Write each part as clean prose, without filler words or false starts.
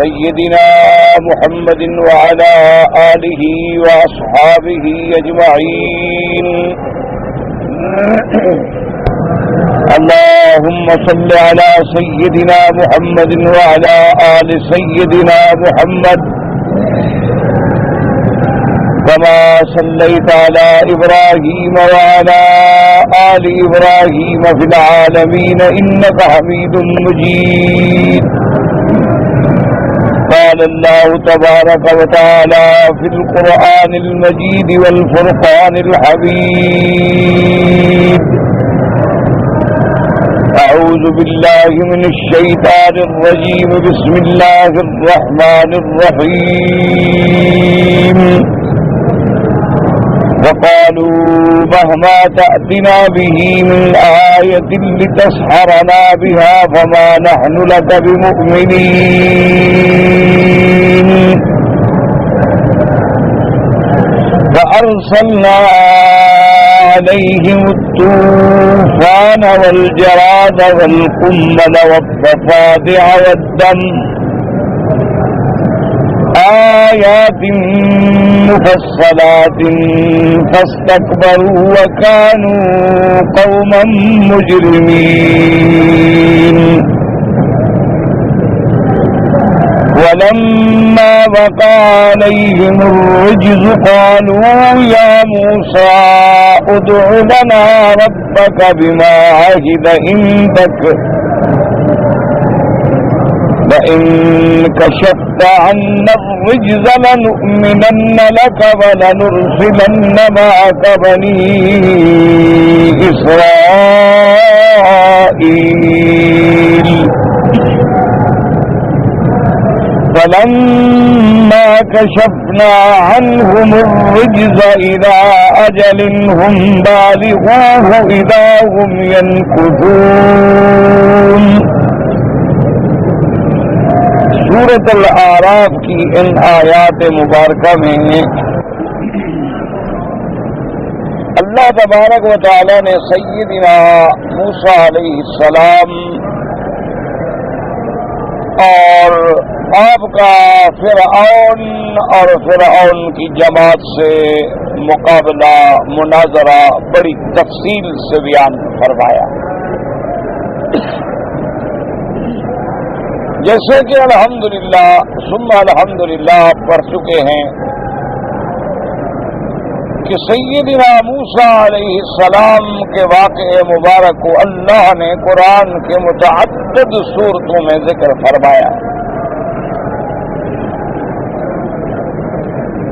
سيدنا محمد وعلى آله وأصحابه أجمعين. اللهم صل على سيدنا محمد وعلى آل سيدنا محمد كما صليت على إبراهيم وعلى آل إبراهيم في العالمين إنك حميد مجيد. قال الله تبارك وتعالى في القرآن المجيد والفرقان الحميد: أعوذ بالله من الشيطان الرجيم. بسم الله الرحمن الرحيم. وقالوا مهما تأتنا به من آية لتسحرنا بها فما نحن لك بمؤمنين. فأرسلنا عليهم الطوفان والجراد والقمل والضفادع والدم آيات مفصلات فاستكبروا وكانوا قوما مجرمين. ولما وقع عليهم الرجز قالوا يا موسى ادع لنا ربك بما عهد عندك لئن كشفت عنا الرجز لنؤمنن لك ولنرسلن معك بني إسرائيل. فلما كشفنا عنهم الرجز إلى أجل هم بالغوه إذا هم ينكثون. سورۃ الاعراف کی ان آیات مبارکہ میں اللہ تبارک و تعالی نے سیدنا موسیٰ علیہ السلام اور آپ کا فرعون اور فرعون کی جماعت سے مقابلہ مناظرہ بڑی تفصیل سے بیان فرمایا. جیسے کہ الحمدللہ ثم الحمدللہ آپ پڑھ چکے ہیں کہ سیدنا موسیٰ علیہ السلام کے واقعے مبارک کو اللہ نے قرآن کے متعدد صورتوں میں ذکر فرمایا.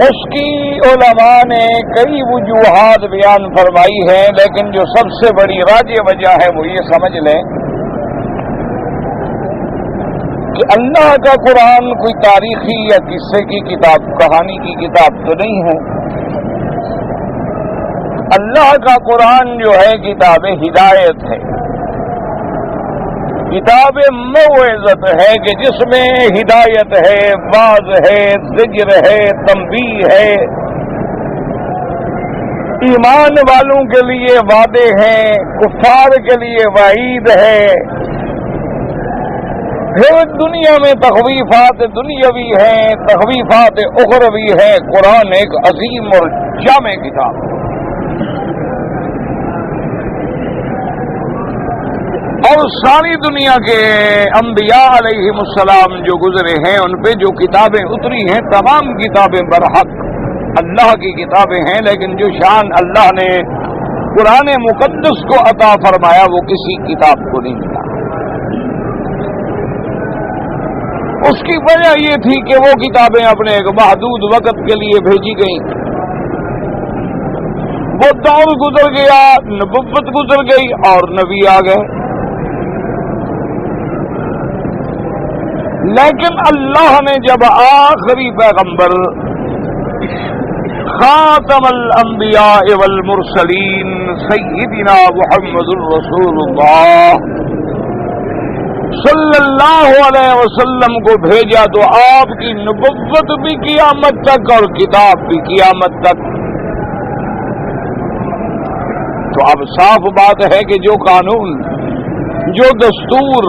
اس کی علماء نے کئی وجوہات بیان فرمائی ہیں، لیکن جو سب سے بڑی راجع وجہ ہے وہ یہ سمجھ لیں کہ اللہ کا قرآن کوئی تاریخی یا قصے کی کتاب، کہانی کی کتاب تو نہیں ہے. اللہ کا قرآن جو ہے کتاب ہدایت ہے، کتاب موعظت ہے کہ جس میں ہدایت ہے، واعظ ہے، زجر ہے، تنبیہ ہے، ایمان والوں کے لیے وعدے ہیں، کفار کے لیے وعید ہے. پھر دنیا میں تخویفات دنیاوی ہیں، تخویفات اخروی ہیں. قرآن ایک عظیم اور جامع کتاب ہے. اور ساری دنیا کے انبیاء علیہ السلام جو گزرے ہیں ان پہ جو کتابیں اتری ہیں تمام کتابیں برحق اللہ کی کتابیں ہیں، لیکن جو شان اللہ نے قرآن مقدس کو عطا فرمایا وہ کسی کتاب کو نہیں ملا. اس کی وجہ یہ تھی کہ وہ کتابیں اپنے ایک محدود وقت کے لیے بھیجی گئیں. وہ دور گزر گیا، نبوت گزر گئی اور نبی آ گئے. لیکن اللہ نے جب آخری پیغمبر خاتم الانبیاء والمرسلین سیدنا محمد الرسول اللہ صلی اللہ علیہ وسلم کو بھیجا تو آپ کی نبوت بھی قیامت تک اور کتاب بھی قیامت تک. تو اب صاف بات ہے کہ جو قانون، جو دستور،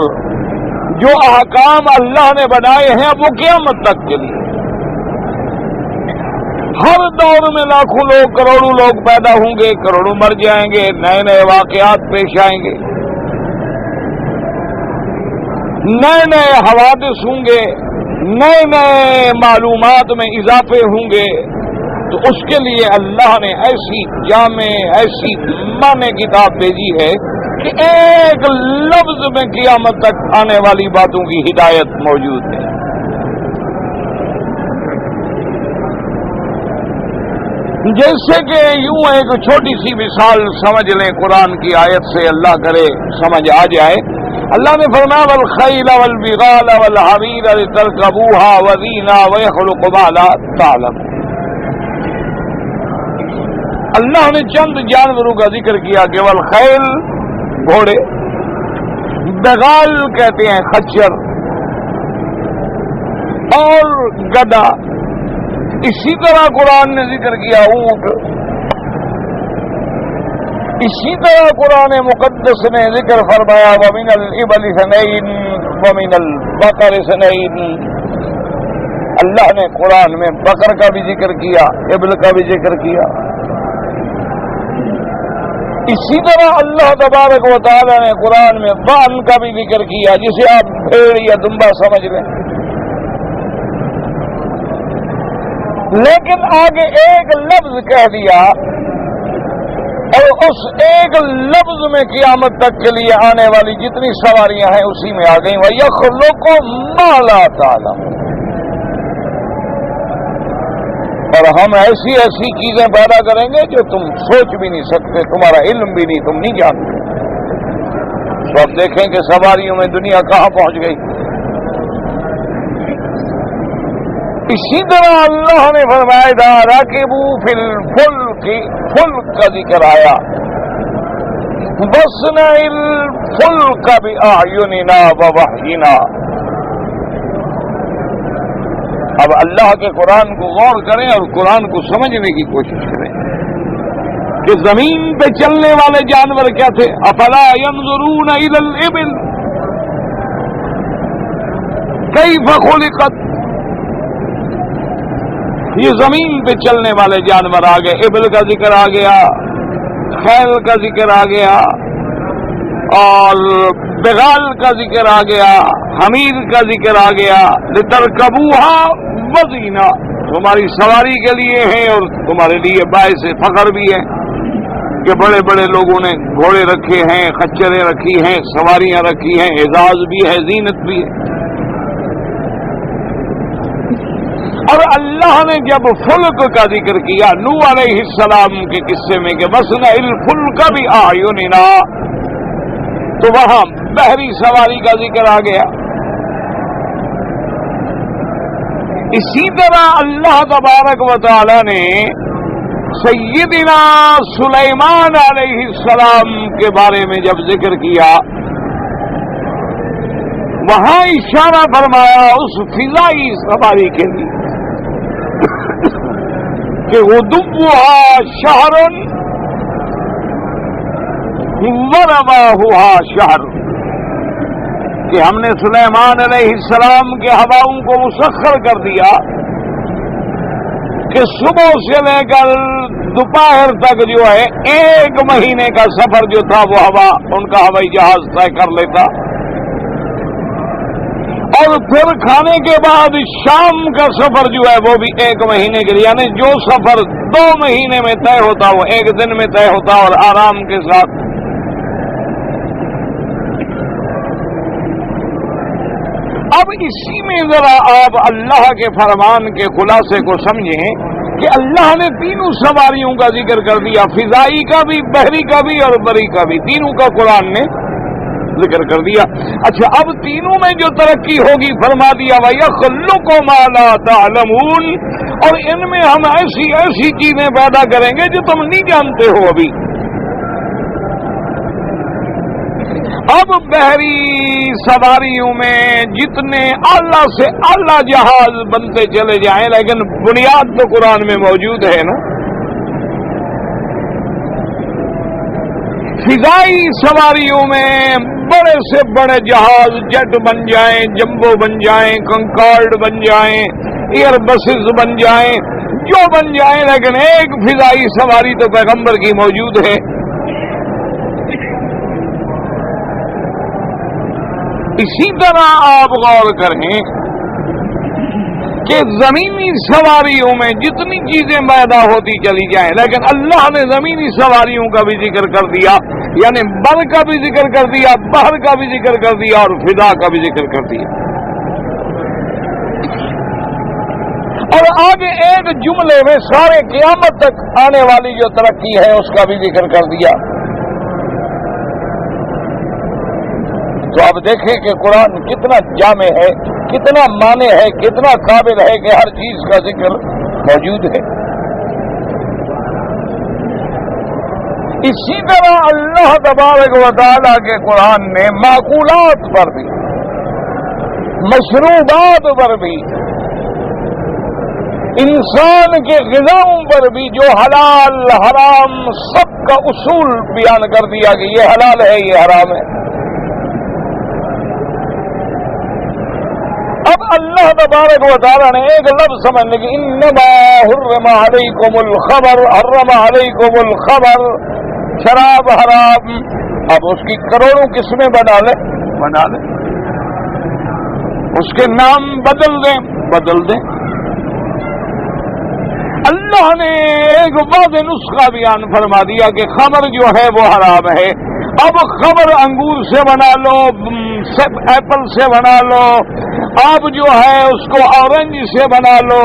جو احکام اللہ نے بنائے ہیں وہ قیامت تک کے لیے. ہر دور میں لاکھوں لوگ، کروڑوں لوگ پیدا ہوں گے، کروڑوں مر جائیں گے، نئے نئے واقعات پیش آئیں گے، نئے نئے حوادث ہوں گے، نئے نئے معلومات میں اضافے ہوں گے. تو اس کے لیے اللہ نے ایسی جامع، ایسی معنی کتاب بھیجی ہے کہ ایک لفظ میں قیامت تک آنے والی باتوں کی ہدایت موجود ہے. جیسے کہ یوں ایک چھوٹی سی مثال سمجھ لیں، قرآن کی آیت سے اللہ کرے سمجھ آ جائے. اللہ نے فرمایا والخیل والبغال والحمیر لترکبوها وزینا ویخلق ما لا تعلمون. اللہ نے چند جانوروں کا ذکر کیا کہ والخیل گھوڑے، بغال کہتے ہیں خچر، اور گدا. اسی طرح قرآن نے ذکر کیا اونٹ. اسی طرح قرآن مقدس نے ذکر فرمایا ومن الابل اثنین ومن البقر اثنین. اللہ نے قرآن میں بقر کا بھی ذکر کیا، ابل کا بھی ذکر کیا. اسی طرح اللہ تبارک و تعالی نے قرآن میں ضأن کا بھی ذکر کیا، جسے آپ بھیڑ یا دمبا سمجھ لیں. لیکن آگے ایک لفظ کہہ دیا، اور اس ایک لفظ میں قیامت تک کے لیے آنے والی جتنی سواریاں ہیں اسی میں آ گئیں. وَيَخْلُقُ مَا لَا تَعْلَمُونَ. اور ہم ایسی ایسی چیزیں پیدا کریں گے جو تم سوچ بھی نہیں سکتے، تمہارا علم بھی نہیں، تم نہیں جانتے. تو اب دیکھیں کہ سواریوں میں دنیا کہاں پہنچ گئی. اسی طرح اللہ نے فرمایا تھا راکبوا فی الفلک، فلک کا ذکر آیا. وَاصْنَعِ الْفُلْكَ بِأَعْيُنِنَا وَوَحْيِنَا. اب اللہ کے قرآن کو غور کریں اور قرآن کو سمجھنے کی کوشش کریں کہ زمین پہ چلنے والے جانور کیا تھے. افلا ينظرون الى الابل کیف خلقت. یہ زمین پہ چلنے والے جانور آ گئے. ابل کا ذکر آ گیا، خیل کا ذکر آ گیا، اور بغال کا ذکر آ گیا، حمیر کا ذکر آ گیا. لترکبوها وزینا، تمہاری سواری کے لیے ہیں اور تمہارے لیے باعث فخر بھی ہے کہ بڑے بڑے لوگوں نے گھوڑے رکھے ہیں، خچریں رکھی ہیں، سواریاں رکھی ہیں، اعزاز بھی ہے، زینت بھی ہے. اور اللہ نے جب فلک کا ذکر کیا نوح علیہ السلام کے قصے میں کہ وَاصْنَعِ الْفُلْكَ بِأَعْيُنِنَا، تو وہاں بحری سواری کا ذکر آ گیا. اسی طرح اللہ تبارک و تعالی نے سیدنا سلیمان علیہ السلام کے بارے میں جب ذکر کیا، وہاں اشارہ فرمایا اس فضائی سواری کے لیے کہ غدوها شہر ورواحها شہر، کہ ہم نے سلیمان علیہ السلام کے ہواؤں کو مسخر کر دیا کہ صبح سے لے کر دوپہر تک جو ہے 1 مہینے کا سفر جو تھا وہ ہوا ان کا ہوائی جہاز طے کر لیتا، اور پھر کھانے کے بعد شام کا سفر جو ہے وہ بھی 1 مہینے کے لیے، یعنی جو سفر 2 مہینے میں طے ہوتا وہ 1 دن میں طے ہوتا اور آرام کے ساتھ. اب اسی میں ذرا آپ اللہ کے فرمان کے خلاصے کو سمجھیں کہ اللہ نے تینوں سواریوں کا ذکر کر دیا، فضائی کا بھی، بحری کا بھی اور بری کا بھی، تینوں کا قرآن نے ذکر کر دیا. اچھا، اب تینوں میں جو ترقی ہوگی فرما دیا وَيَخْلُقُ مَا لَا تَعْلَمُونَ، اور ان میں ہم ایسی ایسی چیزیں پیدا کریں گے جو تم نہیں جانتے ہو ابھی. اب بحری سواریوں میں جتنے اعلیٰ سے اعلیٰ جہاز بنتے چلے جائیں، لیکن بنیاد تو قرآن میں موجود ہے نا. فضائی سواریوں میں بڑے سے بڑے جہاز جیٹ بن جائیں، جمبو بن جائیں، کنکارڈ بن جائیں، ایئر بسز بن جائیں، جو بن جائیں، لیکن ایک فضائی سواری تو پیغمبر کی موجود ہے۔ اسی طرح آپ غور کریں کہ زمینی سواریوں میں جتنی چیزیں پیدا ہوتی چلی جائیں، لیکن اللہ نے زمینی سواریوں کا بھی ذکر کر دیا، یعنی بر کا بھی ذکر کر دیا، بحر کا بھی ذکر کر دیا، اور فضا کا بھی ذکر کر دیا۔ اور آگے ایک جملے میں سارے قیامت تک آنے والی جو ترقی ہے اس کا بھی ذکر کر دیا۔ تو اب دیکھیں کہ قرآن کتنا جامع ہے، کتنا معنی ہے، کتنا قابل ہے کہ ہر چیز کا ذکر موجود ہے۔ اسی طرح اللہ تبارک و تعالیٰ کے قرآن نے معقولات پر بھی، مشروبات پر بھی، انسان کے غذاؤں پر بھی، جو حلال حرام سب کا اصول بیان کر دیا کہ یہ حلال ہے، یہ حرام ہے۔ اب اللہ تبارک و تعالیٰ نے ایک لفظ سمجھنے کی، انما حرم علیکم الخمر، حرم علیکم الخمر، شراب حرام۔ اب اس کی کروڑوں قسمیں بنا لیں، اس کے نام بدل دیں۔ اللہ نے ایک واضح نسخہ بیان فرما دیا کہ خمر جو ہے وہ حرام ہے۔ اب خمر انگور سے بنا لو، ایپل سے بنا لو، آپ جو ہے اس کو اورنج سے بنا لو،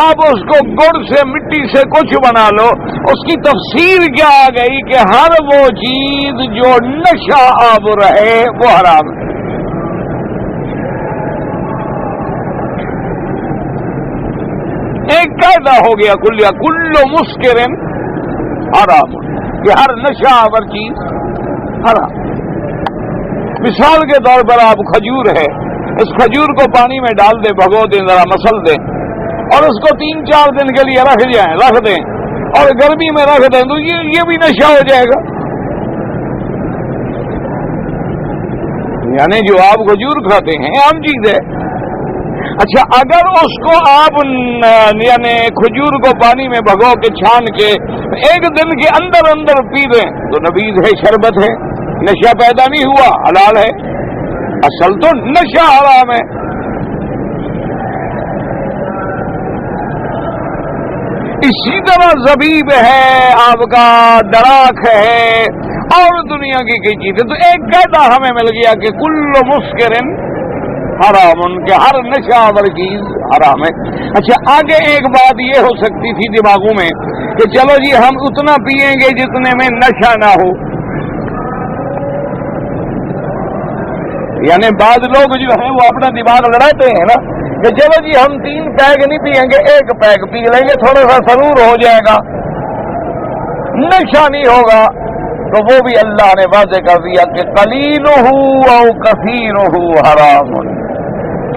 آپ اس کو گڑ سے، مٹی سے کچھ بنا لو، اس کی تفسیر کیا آ گئی کہ ہر وہ چیز جو نشہ آور رہے وہ حرام ہے۔ ایک قاعدہ ہو گیا کل مسکر حرام، کہ ہر نشہ آور چیز حرام۔ مثال کے طور پر آپ کھجور ہے، اس کھجور کو پانی میں ڈال دیں، بھگو دیں، ذرا مسل دیں، اور اس کو 3-4 دن کے لیے رکھ دیں، اور گرمی میں رکھ دیں تو یہ بھی نشہ ہو جائے گا۔ یعنی جو آپ کھجور کھاتے ہیں عام چیز ہے۔ اچھا، اگر اس کو آپ یعنی کھجور کو پانی میں بھگو کے چھان کے 1 دن کے اندر پی لیں تو نبیذ ہے، شربت ہے، نشہ پیدا نہیں ہوا، حلال ہے۔ اصل تو نشہ حرام ہے۔ اسی طرح زبیب ہے، آپ کا دراک ہے، اور دنیا کی کئی چیزیں۔ تو ایک قاعدہ ہمیں مل گیا کہ کل مسکر حرام، ان کے ہر نشہ آور چیز حرام ہے۔ اچھا، آگے ایک بات یہ ہو سکتی تھی دماغوں میں کہ چلو جی ہم اتنا پیئیں گے جتنے میں نشہ نہ ہو۔ یعنی بعض لوگ جو ہیں وہ اپنا دماغ لڑاتے ہیں نا کہ چلو جی ہم 3 پیگ نہیں پیئیں گے، 1 پیگ پی لیں گے، تھوڑا سا سرور ہو جائے گا، نشہ نہیں ہوگا۔ تو وہ بھی اللہ نے واضح کر دیا کہ قلیلہ او کثیرہ حرام،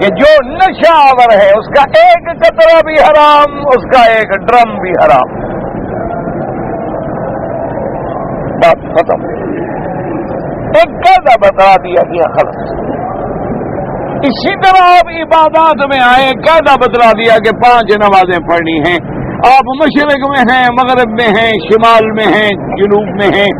کہ جو نشہ آور ہے اس کا 1 قطرہ بھی حرام، اس کا 1 ڈرم بھی حرام۔ بات ختم۔ ایک قاعدہ بتا دیا گیا خلاص۔ اسی طرح آپ عبادات میں آئے، قاعدہ بتلا دیا کہ 5 نمازیں پڑھنی ہیں۔ آپ مشرق میں ہیں، مغرب میں ہیں، شمال میں ہیں، جنوب میں ہیں،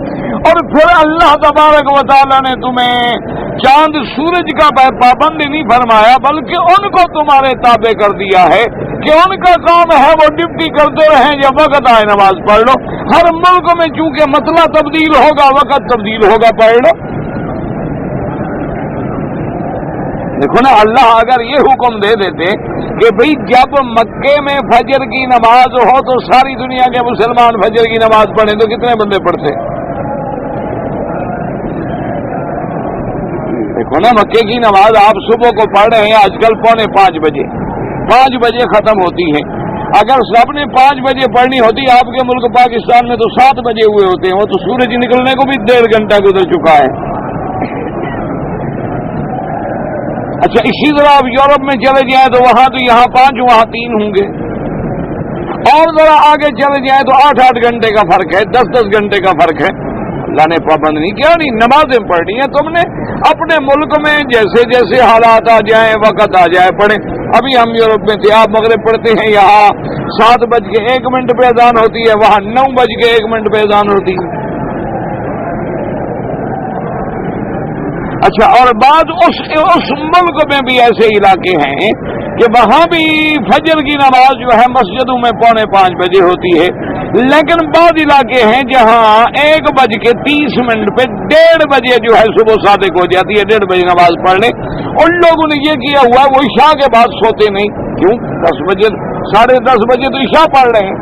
اور پھر اللہ تبارک و تعالیٰ نے تمہیں چاند سورج کا پابند نہیں فرمایا، بلکہ ان کو تمہارے تابع کر دیا ہے کہ ان کا کام ہے وہ ڈپٹی کرتے رہیں، جب وقت آئے نماز پڑھ لو۔ ہر ملک میں چونکہ مسئلہ تبدیل ہوگا، وقت تبدیل ہوگا، پڑھ لو۔ دیکھو نا، اللہ اگر یہ حکم دے دیتے کہ بھئی جب مکے میں فجر کی نماز ہو تو ساری دنیا کے مسلمان فجر کی نماز پڑھیں تو کتنے بندے پڑھتے؟ دیکھو نا، مکے کی نماز آپ صبح کو پڑھ رہے ہیں آج کل 4:45 بجے، 5 بجے ختم ہوتی ہے۔ اگر سب نے 5 بجے پڑھنی ہوتی، آپ کے ملک پاکستان میں تو 7 بجے ہوئے ہوتے ہیں، وہ تو سورج نکلنے کو بھی 1.5 گھنٹہ گزر چکا ہے۔ اچھا، اسی طرح آپ یورپ میں چلے جائیں تو وہاں تو یہاں 5 وہاں 3 ہوں گے، اور ذرا آگے چلے جائیں تو 8-8 گھنٹے کا فرق ہے، 10-10 گھنٹے کا فرق ہے۔ اللہ نے پابند نہیں کیا، نہیں نمازیں پڑھنی ہیں تم نے اپنے ملک میں جیسے جیسے حالات آ جائیں وقت آ جائے پڑھیں. ابھی ہم یورپ میں تھے، آپ مغرب پڑھتے ہیں یہاں 7:01 پہ اذان ہوتی ہے، وہاں 9:01 پہ اذان ہوتی ہے. اچھا، اور بعض اس ملک میں بھی ایسے علاقے ہیں کہ وہاں بھی فجر کی نماز جو ہے مسجدوں میں 4:45 بجے ہوتی ہے، لیکن بعض علاقے ہیں جہاں 1:30 پہ 1:30 بجے جو ہے صبح صادق ہو جاتی ہے، 1:30 بجے نماز پڑھ لیں. ان لوگوں نے یہ کیا ہوا وہ عشاء کے بعد سوتے نہیں. کیوں؟ 10 بجے 10:30 بجے تو عشاء پڑھ رہے ہیں.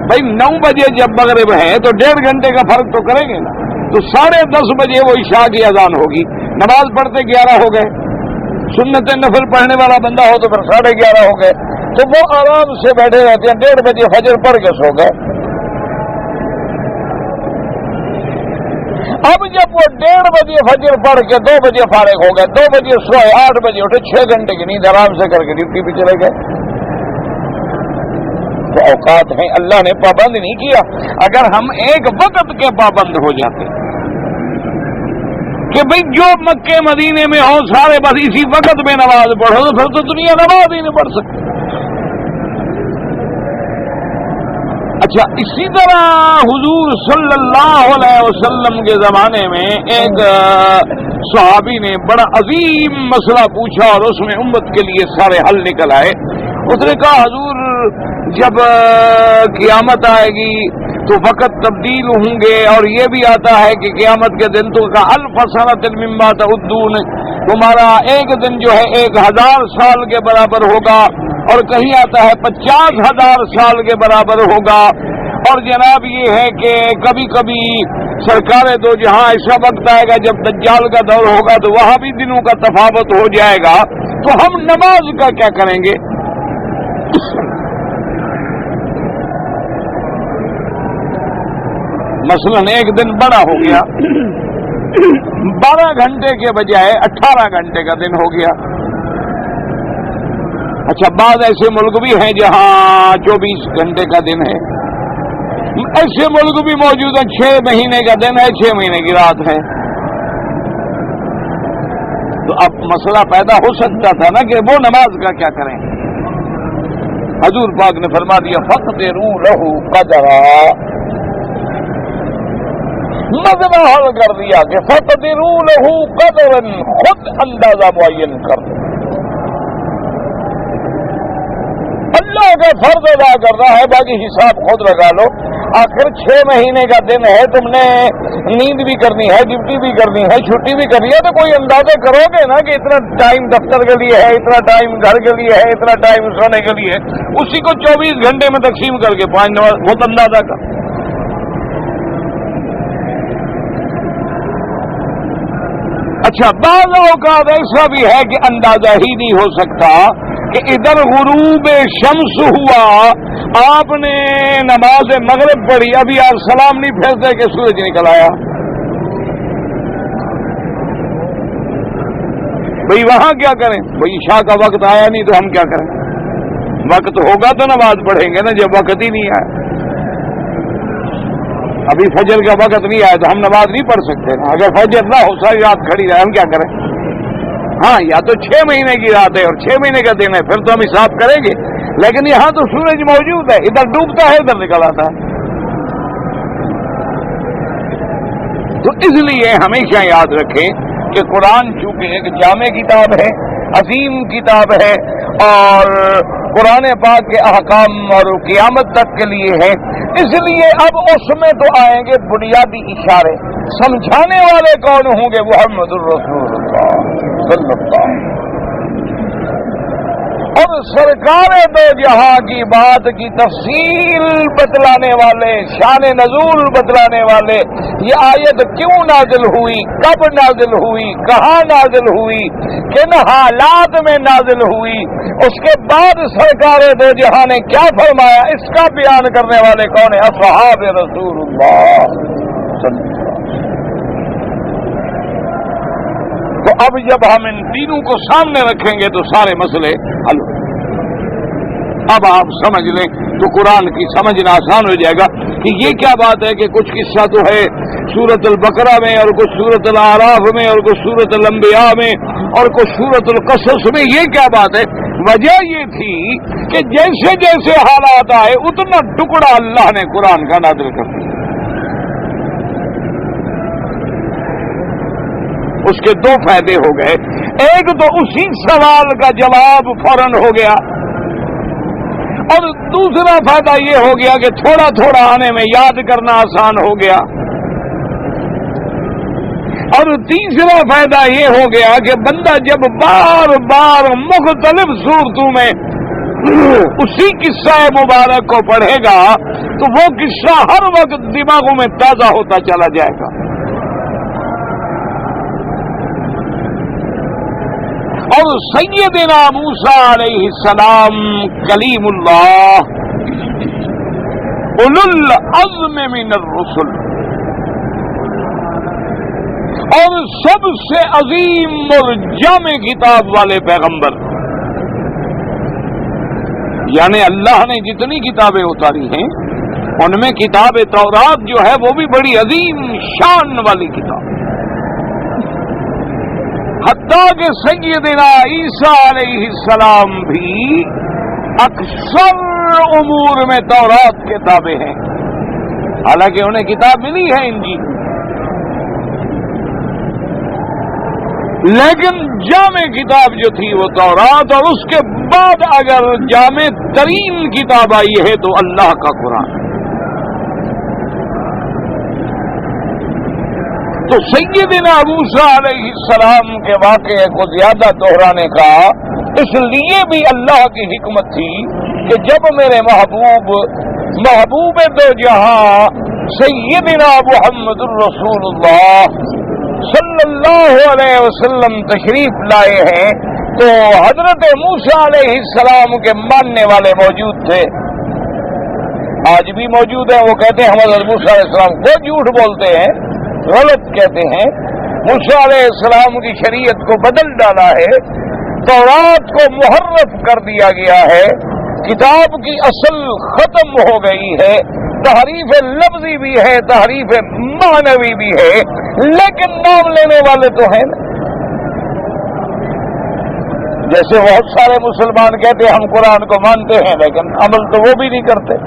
بھائی 9 بجے جب مغرب ہے تو 1.5 گھنٹے کا فرق تو کریں گے نا. تو 10:30 بجے وہ عشاء کی اذان ہوگی، نماز پڑھتے 11 ہو گئے. سنت نفل پڑھنے والا بندہ ہو تو پھر 11:30 ہو گئے. تو وہ آرام سے بیٹھے رہتے ہیں، 1:30 بجے فجر پڑھ کے سو گئے. اب جب وہ 1:30 بجے فجر پڑھ کے 2 بجے فارغ ہو گئے، 2 بجے سوئے، 8 بجے اٹھے، 6 گھنٹے کی نیند آرام سے کر کے ڈیوٹی پہ چلے گئے. تو اوقات ہیں، اللہ نے پابند نہیں کیا. اگر ہم ایک وقت کے پابند ہو جاتے کہ بھئی جو مکے مدینے میں ہو سارے بس اسی وقت میں نماز پڑھو، تو پھر تو دنیا نماز ہی نہیں پڑھ سکتی. اچھا، اسی طرح حضور صلی اللہ علیہ وسلم کے زمانے میں ایک صحابی نے بڑا عظیم مسئلہ پوچھا اور اس میں امت کے لیے سارے حل نکل آئے. اس نے کہا حضور جب قیامت آئے گی تو وقت تبدیل ہوں گے، اور یہ بھی آتا ہے کہ قیامت کے دن تو کا 1000 سنۃ مما تعدون، تمہارا ایک دن جو ہے 1000 سال کے برابر ہوگا، اور کہیں آتا ہے 50,000 سال کے برابر ہوگا. اور جناب یہ ہے کہ کبھی کبھی سرکار دو جہاں ایسا وقت آئے گا جب دجال کا دور ہوگا تو وہاں بھی دنوں کا تفاوت ہو جائے گا. تو ہم نماز کا کیا کریں گے؟ مثلا ایک دن بڑا ہو گیا، 12 گھنٹے کے بجائے 18 گھنٹے کا دن ہو گیا. اچھا، بعض ایسے ملک بھی ہیں جہاں 24 گھنٹے کا دن ہے. ایسے ملک بھی موجود ہیں 6 مہینے کا دن ہے، 6 مہینے کی رات ہے. تو اب مسئلہ پیدا ہو سکتا تھا نا کہ وہ نماز کا کیا کریں. حضور پاک نے فرما دیا فقدروا له قدرا، مزنا حل کر دیا کہ فقدروا له قدرا، خود اندازہ معین کر دو. اللہ کا فرض ادا کر رہا ہے، باقی حساب خود لگا لو. آخر 6 مہینے کا دن ہے، تم نے نیند بھی کرنی ہے، ڈیوٹی بھی کرنی ہے، چھٹی بھی کرنی ہے، تو کوئی اندازہ کرو گے نا کہ اتنا ٹائم دفتر کے لیے ہے، اتنا ٹائم گھر کے لیے ہے، اتنا ٹائم سونے کے لیے ہے. اسی کو 24 گھنٹے میں تقسیم کر کے 5 نماز، بہت اندازہ کا. اچھا، بعض اوقات ایسا بھی ہے کہ اندازہ ہی نہیں ہو سکتا کہ ادھر غروب شمس ہوا، آپ نے نماز مغرب پڑھی، ابھی آپ سلام نہیں پھیرتے کہ سورج نکل آیا. بھئی وہاں کیا کریں؟ بھئی عشاء کا وقت آیا نہیں تو ہم کیا کریں؟ وقت ہوگا تو نماز پڑھیں گے نا، جب وقت ہی نہیں آیا. ابھی فجر کا وقت نہیں آیا تو ہم نماز نہیں پڑھ سکتے نا. اگر فجر نہ ہو ساری رات کھڑی رہے ہم کیا کریں؟ ہاں، یا تو 6 مہینے کی رات ہے اور 6 مہینے کا دن ہے، پھر تو ہم حساب کریں گے. لیکن یہاں تو سورج موجود ہے، ادھر ڈوبتا ہے ادھر نکل آتا ہے. تو اس لیے ہمیشہ یاد رکھیں کہ قرآن چونکہ ایک جامع کتاب ہے، عظیم کتاب ہے، اور قرآن پاک کے احکام اور قیامت تک کے لیے ہے. اس لیے اب اس میں تو آئیں گے بنیادی اشارے. سمجھانے والے کون ہوں گے؟ محمد الرسول اللہ صلی اللہ علیہ وسلم. اور سرکار دو جہاں کی بات کی تفصیل بتلانے والے، شان نزول بتلانے والے، یہ آیت کیوں نازل ہوئی، کب نازل ہوئی، کہاں نازل ہوئی، کن حالات میں نازل ہوئی، اس کے بعد سرکار دو جہاں نے کیا فرمایا، اس کا بیان کرنے والے کون ہیں؟ اصحاب رسول اللہ صلی اللہ علیہ وسلم. تو اب جب ہم ان تینوں کو سامنے رکھیں گے تو سارے مسئلے حل ہو. اب آپ سمجھ لیں تو قرآن کی سمجھنا آسان ہو جائے گا کہ یہ کیا بات ہے کہ کچھ قصہ تو ہے سورۃ البقرہ میں اور کچھ سورۃ الاعراف میں اور کچھ سورۃ الانبیاء میں اور کچھ سورۃ القصص میں، یہ کیا بات ہے؟ وجہ یہ تھی کہ جیسے جیسے حالات آئے اتنا ٹکڑا اللہ نے قرآن کا نازل کر دیا۔ اس کے دو فائدے ہو گئے، ایک تو اسی سوال کا جواب فوراً ہو گیا، اور دوسرا فائدہ یہ ہو گیا کہ تھوڑا تھوڑا آنے میں یاد کرنا آسان ہو گیا، اور تیسرا فائدہ یہ ہو گیا کہ بندہ جب بار بار مختلف صورتوں میں اسی قصہ مبارک کو پڑھے گا تو وہ قصہ ہر وقت دماغوں میں تازہ ہوتا چلا جائے گا۔ اور سیدنا موسیٰ علیہ السلام کلیم اللہ اولو العزم من الرسل، اور سب سے عظیم اور جامع کتاب والے پیغمبر، یعنی اللہ نے جتنی کتابیں اتاری ہیں ان میں کتاب تورات جو ہے وہ بھی بڑی عظیم شان والی کتاب، حتیٰ کہ سیدنا عیسیٰ علیہ السلام بھی اکثر امور میں تورات کے تابع ہیں، حالانکہ انہیں کتاب ملی ہے انجیل، لیکن جامع کتاب جو تھی وہ تورات، اور اس کے بعد اگر جامع ترین کتاب آئی ہے تو اللہ کا قرآن۔ تو سیدنا موسیٰ علیہ السلام کے واقعے کو زیادہ دہرانے کا اس لیے بھی اللہ کی حکمت تھی کہ جب میرے محبوب دو جہاں سیدنا محمد الرسول اللہ صلی اللہ علیہ وسلم تشریف لائے ہیں تو حضرت موسیٰ علیہ السلام کے ماننے والے موجود تھے، آج بھی موجود ہیں۔ وہ کہتے ہیں ہم حضرت موسیٰ علیہ السلام کو جھوٹ بولتے ہیں، غلط کہتے ہیں، موسیٰ علیہ السلام کی شریعت کو بدل ڈالا ہے، تورات کو محرف کر دیا گیا ہے، کتاب کی اصل ختم ہو گئی ہے، تحریف لفظی بھی ہے، تحریف معنوی بھی ہے، لیکن نام لینے والے تو ہیں نا۔ جیسے بہت سارے مسلمان کہتے ہیں ہم قرآن کو مانتے ہیں لیکن عمل تو وہ بھی نہیں کرتے۔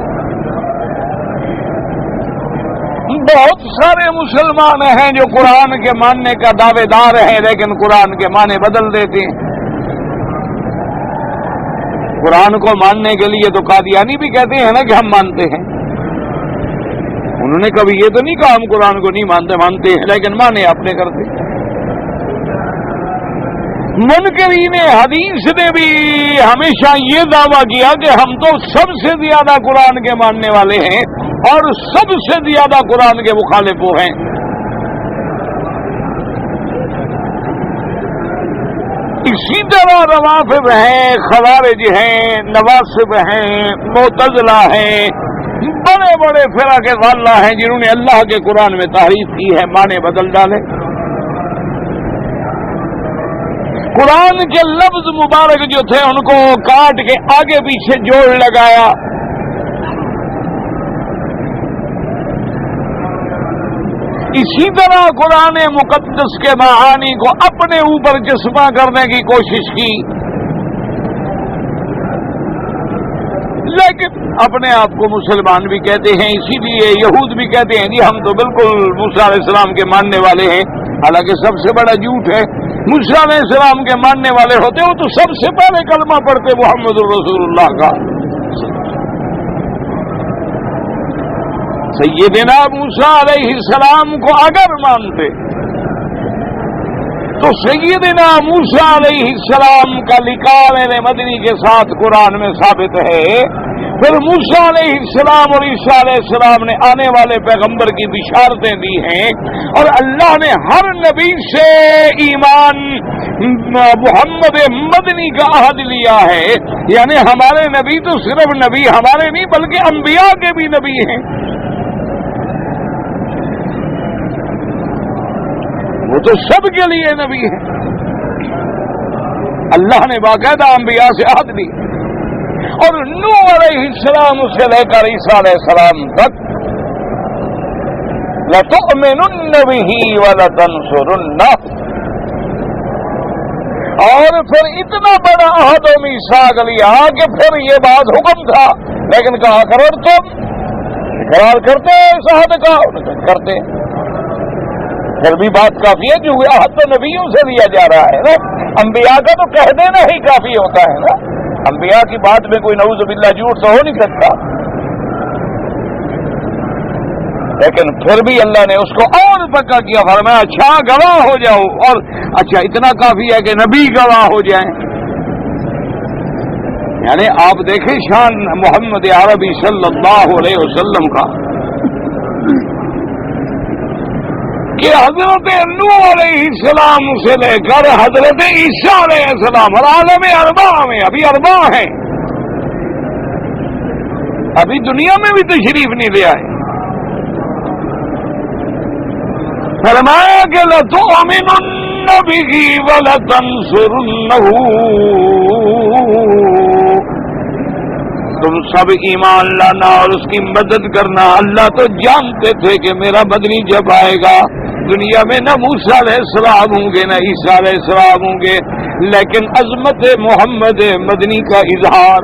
بہت سارے مسلمان ہیں جو قرآن کے ماننے کا دعوے دار ہیں لیکن قرآن کے معنی بدل دیتے ہیں۔ قرآن کو ماننے کے لیے تو قادیانی بھی کہتے ہیں نا کہ ہم مانتے ہیں، انہوں نے کبھی یہ تو نہیں کہا ہم قرآن کو نہیں مانتے ہیں لیکن مانے اپنے کرتے۔ منکرین حدیث نے بھی ہمیشہ یہ دعویٰ کیا کہ ہم تو سب سے زیادہ قرآن کے ماننے والے ہیں اور سب سے زیادہ قرآن کے مخالف وہ ہیں۔ اسی طرح روافض ہیں، خوارج ہیں، نواصب ہیں، معتزلہ ہیں، بڑے بڑے فرقے والا ہیں جنہوں نے اللہ کے قرآن میں تحریف کی ہے، معنی بدل ڈالے، قرآن کے لفظ مبارک جو تھے ان کو کاٹ کے آگے پیچھے جوڑ لگایا، اسی طرح قرآن مقدس کے معانی کو اپنے اوپر چسپاں کرنے کی کوشش کی، لیکن اپنے آپ کو مسلمان بھی کہتے ہیں، اسی لیے یہود بھی کہتے ہیں جی ہم تو بالکل موسیٰ علیہ السلام کے ماننے والے ہیں، حالانکہ سب سے بڑا جھوٹ ہے۔ موسیٰ علیہ السلام کے ماننے والے ہوتے وہ تو سب سے پہلے کلمہ پڑھتے محمد الرسول اللہ کا۔ سیدنا موسیٰ علیہ السلام کو اگر مانتے تو سیدنا موسیٰ علیہ السلام کا لقاء مدنی کے ساتھ قرآن میں ثابت ہے، پھر موسیٰ علیہ السلام اور عیسیٰ علیہ السلام نے آنے والے پیغمبر کی بشارتیں دی ہیں، اور اللہ نے ہر نبی سے ایمان محمد مدنی کا عہد لیا ہے، یعنی ہمارے نبی تو صرف نبی ہمارے نہیں بلکہ انبیاء کے بھی نبی ہیں، وہ تو سب کے لیے نبی ہے۔ اللہ نے باقاعدہ انبیاء سے عہد لی، اور نوح علیہ السلام سے لے کر عیسیٰ علیہ السلام تک لَتُؤْمِنُنَّ بِهِ وَلَتَنْصُرُنَّهُ. اور پھر اتنا بڑا عہد و میثاق لیا کہ پھر یہ بات حکم تھا، لیکن کہا کرو تم اقرار کرتے ہیں اس عہد کا؟ کرتے. پھر بھی بات کافی ہے، جو عہد تو نبیوں سے لیا جا رہا ہے نا، انبیاء کا تو کہہ دینا ہی کافی ہوتا ہے نا. انبیاء کی بات میں کوئی نعوذ باللہ جھوٹ تو ہو نہیں سکتا. لیکن پھر بھی اللہ نے اس کو اور پکا کیا، فرمایا اچھا گواہ ہو جاؤ، اور اچھا اتنا کافی ہے کہ نبی گواہ ہو جائیں. یعنی آپ دیکھیں شان محمد عربی صلی اللہ علیہ وسلم کا کہ حضرت نوح علیہ السلام سے لے کر حضرت عیسیٰ علیہ السلام عالم اربع میں، ابھی اربع ہیں، ابھی دنیا میں بھی تشریف نہیں لے آئے. فرمایا کہ لَتُؤْمِنُنَّ بِهِ وَلَتَنْصُرُنَّهُ. تم سب ایمان لانا اور اس کی مدد کرنا. اللہ تو جانتے تھے کہ میرا مدنی جب آئے گا دنیا میں نہ موسیٰ علیہ السلام ہوں گے نہ عیسیٰ علیہ السلام ہوں گے، لیکن عظمت محمد مدنی کا اظہار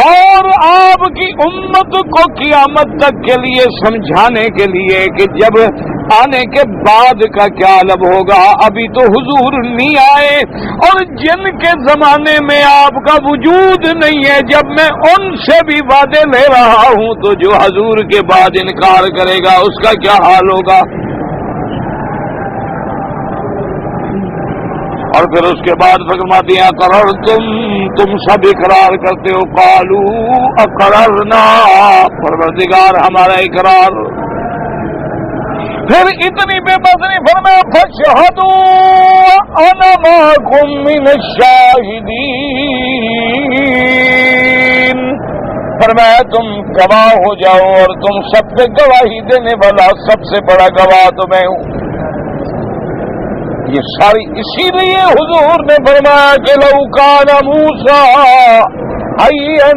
اور آپ کی امت کو قیامت تک کے لیے سمجھانے کے لیے کہ جب آنے کے بعد کا کیا عالم ہوگا. ابھی تو حضور نہیں آئے، اور جن کے زمانے میں آپ کا وجود نہیں ہے، جب میں ان سے بھی وعدے لے رہا ہوں تو جو حضور کے بعد انکار کرے گا اس کا کیا حال ہوگا. اور پھر اس کے بعد فرماتے ہیں اقررتم، تم سب اقرار کرتے ہو. قالوا اقررنا، پروردگار ہمارا اقرار. پھر اتنی بے بس نہیں فرمایا فاشهدوا انا معكم من الشاهدين. فرمایا تم گواہ ہو جاؤ اور تم سب پہ گواہی دینے والا سب سے بڑا گواہ تو میں ہوں. یہ ساری اسی لیے حضور نے فرمایا کہ لو کان موسیٰ حیا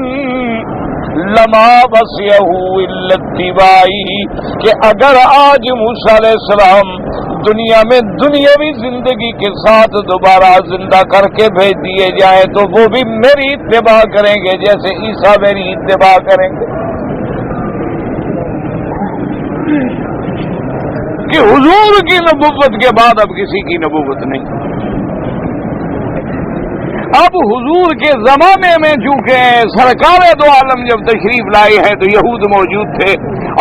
لما وسعہ الا اتباعی، کہ اگر آج موسیٰ علیہ السلام دنیا میں دنیاوی زندگی کے ساتھ دوبارہ زندہ کر کے بھیج دیے جائیں تو وہ بھی میری اتباع کریں گے جیسے عیسیٰ میری اتباع کریں گے. کہ حضور کی نبوت کے بعد اب کسی کی نبوت نہیں. اب حضور کے زمانے میں چونکہ سرکار دو عالم جب تشریف لائے ہیں تو یہود موجود تھے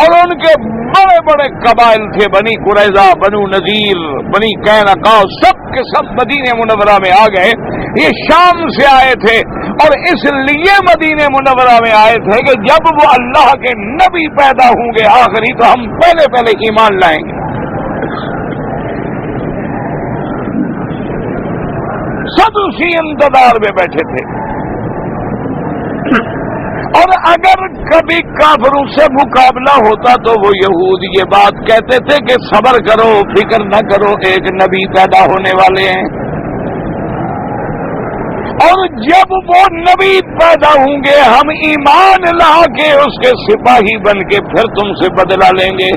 اور ان کے بڑے بڑے قبائل تھے، بنی قریظہ، بنو نذیر، بنی قینقاع، سب کے سب مدینہ منورہ میں آ گئے. یہ شام سے آئے تھے اور اس لیے مدینہ منورہ میں آئے تھے کہ جب وہ اللہ کے نبی پیدا ہوں گے آخری تو ہم پہلے ایمان لائیں گے. سب اسی انتظار میں بیٹھے تھے. اور اگر کبھی کافروں سے مقابلہ ہوتا تو وہ یہود یہ بات کہتے تھے کہ صبر کرو، فکر نہ کرو، ایک نبی پیدا ہونے والے ہیں. اور جب وہ نبی پیدا ہوں گے ہم ایمان لا کے اس کے سپاہی بن کے پھر تم سے بدلہ لیں گے.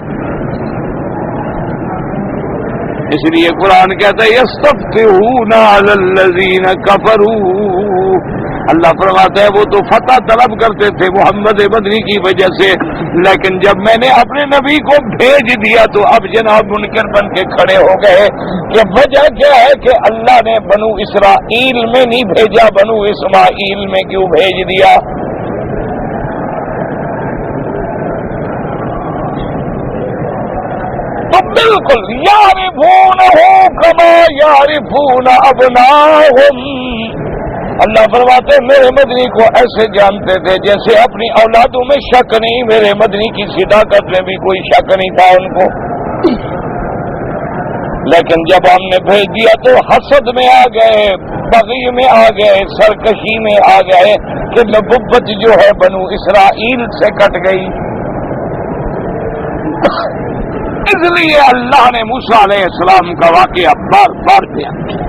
اس لیے قرآن کہتا ہے یستفتحون علی الذین کفروا. اللہ فرماتا ہے وہ تو فتح طلب کرتے تھے محمد مدنی کی وجہ سے، لیکن جب میں نے اپنے نبی کو بھیج دیا تو اب جناب منکر بن کے کھڑے ہو گئے کہ وجہ کیا ہے کہ اللہ نے بنو اسرائیل میں نہیں بھیجا، بنو اسماعیل میں کیوں بھیج دیا. تو بالکل یعرفونہ کما یعرفون ابناہم. اللہ فرماتے میرے مدنی کو ایسے جانتے تھے جیسے اپنی اولادوں میں شک نہیں، میرے مدنی کی صداقت میں بھی کوئی شک نہیں تھا ان کو. لیکن جب ہم نے بھیج دیا تو حسد میں آ گئے، بغی میں آ گئے، سرکشی میں آ گئے کہ نبوت جو ہے بنو اسرائیل سے کٹ گئی. اس لیے اللہ نے موسیٰ علیہ السلام کا واقعہ بار بار بیان کیا.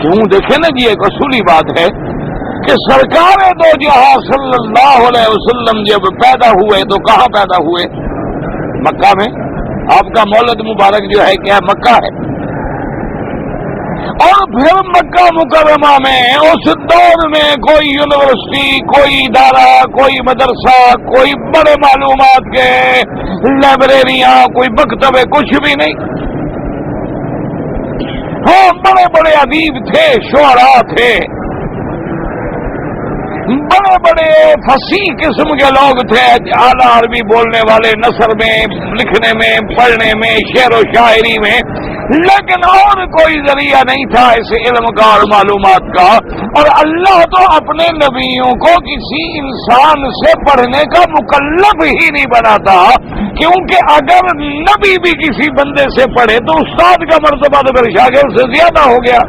کیوں؟ دیکھیں نا جی ایک اصولی بات ہے کہ سرکار دو جہاں صلی اللہ علیہ وسلم جب پیدا ہوئے تو کہاں پیدا ہوئے؟ مکہ میں. آپ کا مولد مبارک جو ہے کیا مکہ ہے. اور پھر مکہ مکرمہ میں اس دور میں کوئی یونیورسٹی، کوئی ادارہ، کوئی مدرسہ، کوئی بڑے معلومات کے لائبریریاں، کوئی مکتبے، کچھ بھی نہیں. ہاں بڑے بڑے ادیب تھے، شعراء تھے، بڑے بڑے فصیح قسم کے لوگ تھے، اعلیٰ عربی بولنے والے، نثر میں، لکھنے میں، پڑھنے میں، شعر و شاعری میں، لیکن اور کوئی ذریعہ نہیں تھا اس علم کا اور معلومات کا. اور اللہ تو اپنے نبیوں کو کسی انسان سے پڑھنے کا مکلف ہی نہیں بناتا، کیونکہ اگر نبی بھی کسی بندے سے پڑھے تو استاد کا مرتبہ تو پھر شاگرد سے زیادہ ہو گیا.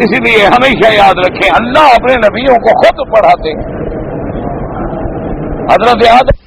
اس لیے ہمیشہ یاد رکھیں اللہ اپنے نبیوں کو خود پڑھاتے ہیں. حضرت آدم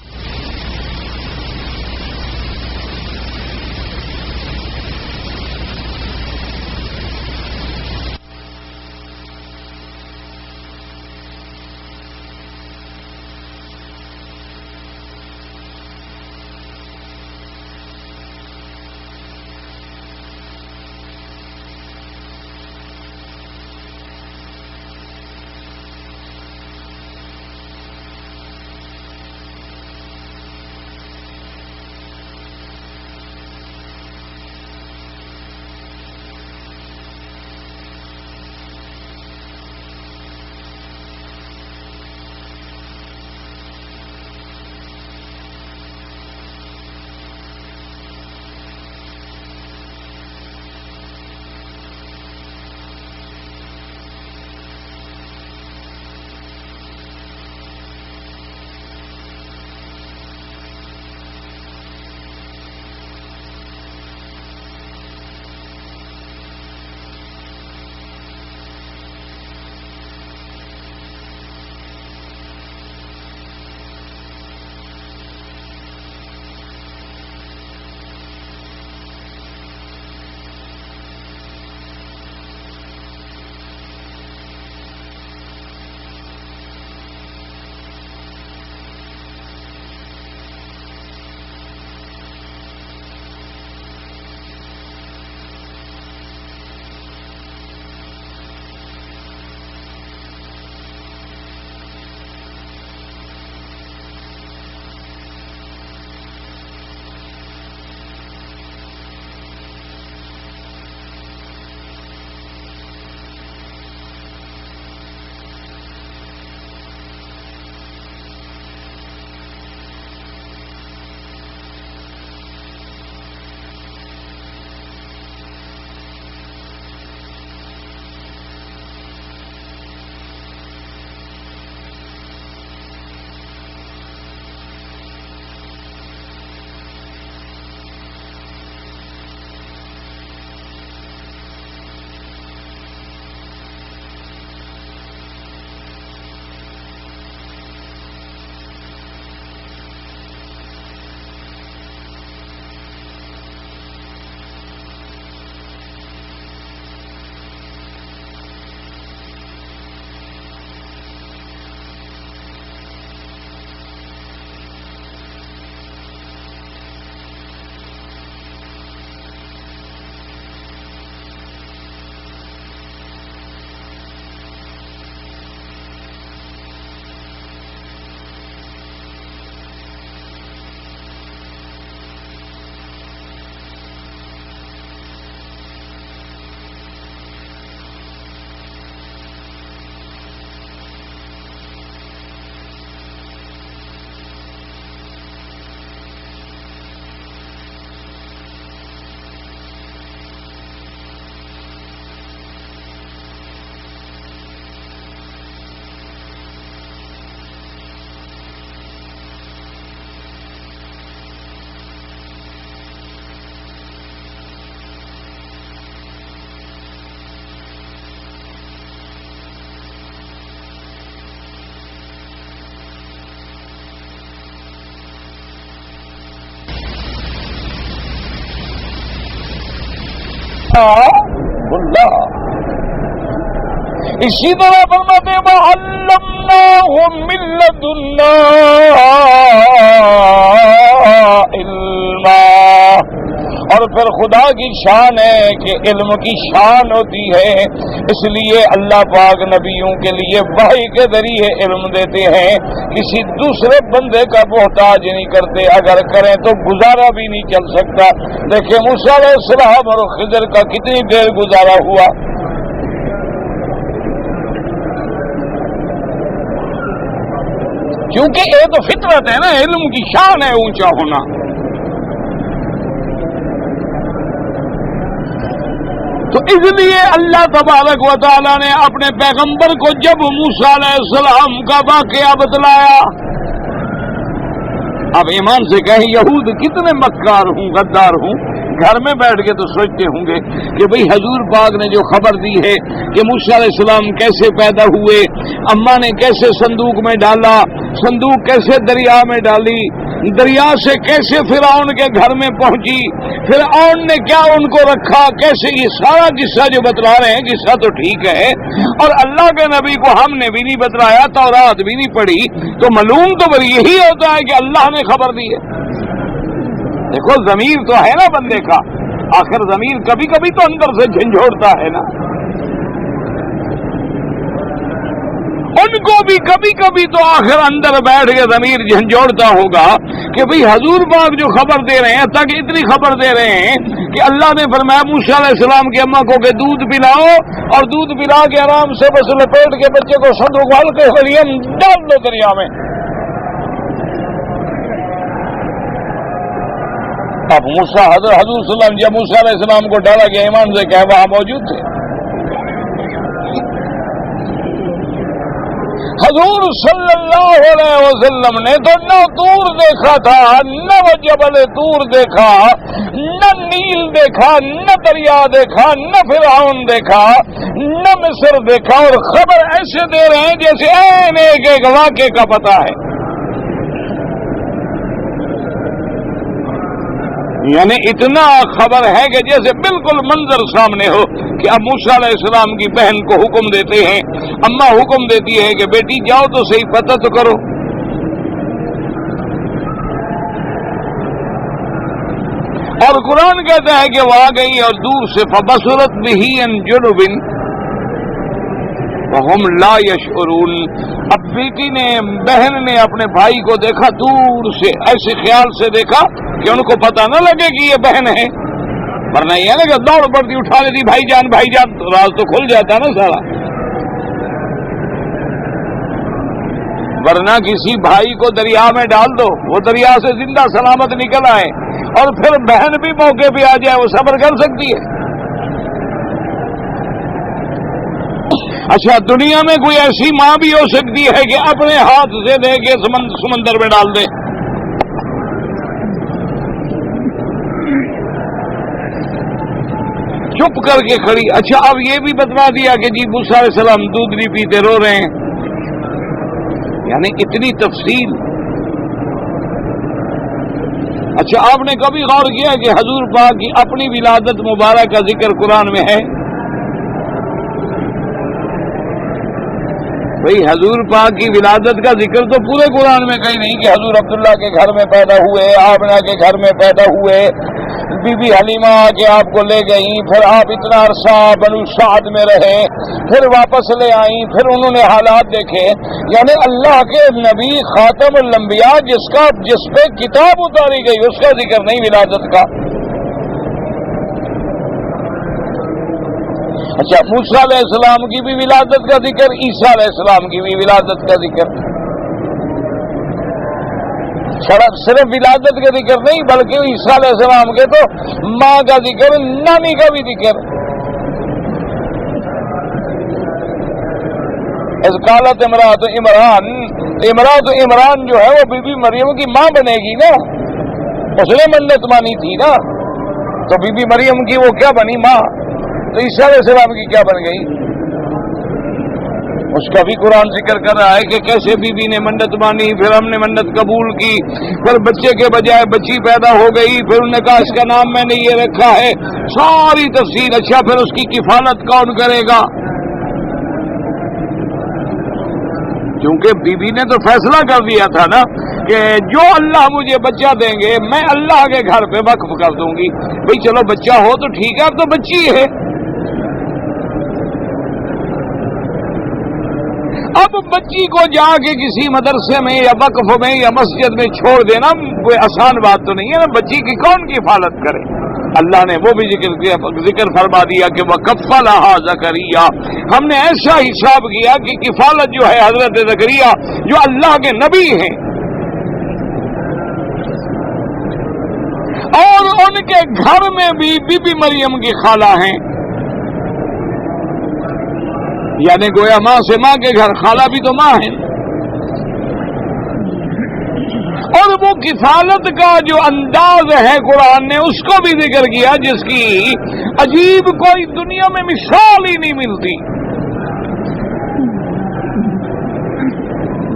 اسی طرح فرماتے وَعَلَّمْنَاهُ مِن لَّدُنَّا عِلْمًا، اور پھر خدا کی شان ہے کہ علم کی شان ہوتی ہے، اس لیے اللہ پاک نبیوں کے لیے وحی کے ذریعے علم دیتے ہیں، کسی دوسرے بندے کا محتاج نہیں کرتے، اگر کریں تو گزارا بھی نہیں چل سکتا۔ دیکھیں موسیٰ علیہ السلام اور خضر کا کتنی دیر گزارا ہوا، کیونکہ یہ تو فطرت ہے نا، علم کی شان ہے اونچا ہونا۔ تو اس لیے اللہ تبارک و تعالی نے اپنے پیغمبر کو جب موسیٰ علیہ السلام کا واقعہ بتلایا، اب ایمان سے کہیں یہود کتنے مکار ہوں، غدار ہوں، گھر میں بیٹھ کے تو سوچتے ہوں گے کہ بھئی حضور پاک نے جو خبر دی ہے کہ موسیٰ علیہ السلام کیسے پیدا ہوئے، اماں نے کیسے صندوق میں ڈالا، صندوق کیسے دریا میں ڈالی، دریا سے کیسے فرعون کے گھر میں پہنچی، فرعون نے کیا ان کو رکھا، کیسے، یہ سارا قصہ جو بتلا رہے ہیں قصہ تو ٹھیک ہے، اور اللہ کے نبی کو ہم نے بھی نہیں بتلایا، تورات بھی نہیں پڑھی، تو معلوم تو پھر یہی ہوتا ہے کہ اللہ نے خبر دی ہے۔ دیکھو ضمیر تو ہے نا بندے کا، آخر ضمیر کبھی کبھی تو اندر سے جھنجھوڑتا ہے نا، ان کو بھی کبھی کبھی تو آخر اندر بیٹھ کے ضمیر جھنجھوڑتا ہوگا کہ بھئی حضور پاک جو خبر دے رہے ہیں، تاکہ اتنی خبر دے رہے ہیں کہ اللہ نے فرمایا موسیٰ علیہ السلام کی اماں کو کہ دودھ پلاؤ، اور دودھ پلا کے آرام سے بس لپیٹ کے بچے کو صندوق ہلکے ذریعے ڈال دو دریا میں۔ اب موسیٰ حضور صلی اللہ علیہ وسلم جب موسیٰ علیہ السلام کو ڈالا گیا، ایمان سے کہ وہاں موجود تھے، حضور صلی اللہ علیہ وسلم نے تو نہ طور دیکھا تھا، نہ وہ جبل طور دیکھا، نہ نیل دیکھا، نہ دریا دیکھا، نہ فرعون دیکھا، نہ مصر دیکھا، اور خبر ایسے دے رہے ہیں جیسے عین ایک ایک واقعے کا پتہ ہے، یعنی اتنا خبر ہے کہ جیسے بالکل منظر سامنے ہو کہ اب موسیٰ علیہ السلام کی بہن کو حکم دیتے ہیں، اماں حکم دیتی ہے کہ بیٹی جاؤ تو صحیح پتہ تو کرو، اور قرآن کہتا ہے کہ وہ آ گئی اور دور سے فبصرت بہ عن جنب وہم لا یشعرون، اب بیٹی نے، بہن نے اپنے بھائی کو دیکھا دور سے، ایسے خیال سے دیکھا کہ ان کو پتہ نہ لگے کہ یہ بہن ہے، ورنہ یہ نا کہ دوڑ پڑتی اٹھا لیتی بھائی جان بھائی جان، تو راز تو کھل جاتا نا سارا، ورنہ کسی بھائی کو دریا میں ڈال دو، وہ دریا سے زندہ سلامت نکل آئے، اور پھر بہن بھی موقع پہ آ جائے، وہ صبر کر سکتی ہے؟ اچھا دنیا میں کوئی ایسی ماں بھی ہو سکتی ہے کہ اپنے ہاتھ سے دے کے سمندر میں ڈال دے؟ چپ کر کے کھڑی۔ اچھا اب یہ بھی بتلا دیا کہ جی موسیٰ علیہ السلام دودھ نہیں پیتے، رو رہے ہیں، یعنی اتنی تفصیل۔ اچھا آپ نے کبھی غور کیا کہ حضور پاک کی اپنی ولادت مبارک کا ذکر قرآن میں ہے؟ بھئی حضور پاک کی ولادت کا ذکر تو پورے قرآن میں کہیں نہیں کہ حضور عبداللہ کے گھر میں پیدا ہوئے، آمنہ کے گھر میں پیدا ہوئے، بی بی حلیمہ کے آپ کو لے گئیں، پھر آپ اتنا عرصہ بنو سعد میں رہے، پھر واپس لے آئیں، پھر انہوں نے حالات دیکھے، یعنی اللہ کے نبی خاتم الانبیاء جس پہ کتاب اتاری گئی اس کا ذکر نہیں ولادت کا۔ اچھا موسیٰ علیہ السلام کی بھی ولادت کا ذکر، عیسیٰ علیہ السلام کی بھی ولادت کا ذکر، صرف ولادت کا ذکر نہیں بلکہ عیسیٰ علیہ السلام کے تو ماں کا ذکر، نانی کا بھی ذکر۔ اس قالت امرأۃ عمران، امرأۃ عمران جو ہے وہ بی بی مریم کی ماں بنے گی نا، اس نے منت مانی تھی نا، تو بی بی مریم کی وہ کیا بنی؟ ماں۔ تو عیسیٰ علیہ السلام کی کیا بن گئی؟ اس کا بھی قرآن ذکر کر رہا ہے کہ کیسے بی بی نے منت مانی، پھر ہم نے منت قبول کی، پھر بچے کے بجائے بچی پیدا ہو گئی، پھر انہوں نے کہا اس کا نام میں نے یہ رکھا ہے، ساری تفصیل۔ اچھا پھر اس کی کفالت کون کرے گا؟ کیونکہ بیوی نے تو فیصلہ کر دیا تھا نا کہ جو اللہ مجھے بچہ دیں گے میں اللہ کے گھر پہ وقف کر دوں گی. بھئی چلو بچہ ہو تو ٹھیک ہے، اب تو بچی ہے. اب بچی کو جا کے کسی مدرسے میں یا وقف میں یا مسجد میں چھوڑ دینا کوئی آسان بات تو نہیں ہے نا. بچی کی کون حفاظت کرے؟ اللہ نے وہ بھی ذکر فرما دیا کہ وَكَفَّلَهَا زَكَرِيَّا، ہم نے ایسا حساب کیا کہ کفالت جو ہے حضرت زکریا جو اللہ کے نبی ہیں اور ان کے گھر میں بھی بی بی مریم کی خالہ ہیں، یعنی گویا ماں سے ماں کے گھر، خالہ بھی تو ماں ہے. اور وہ کفالت کا جو انداز ہے قرآن نے اس کو بھی ذکر کیا جس کی عجیب کوئی دنیا میں مثال ہی نہیں ملتی.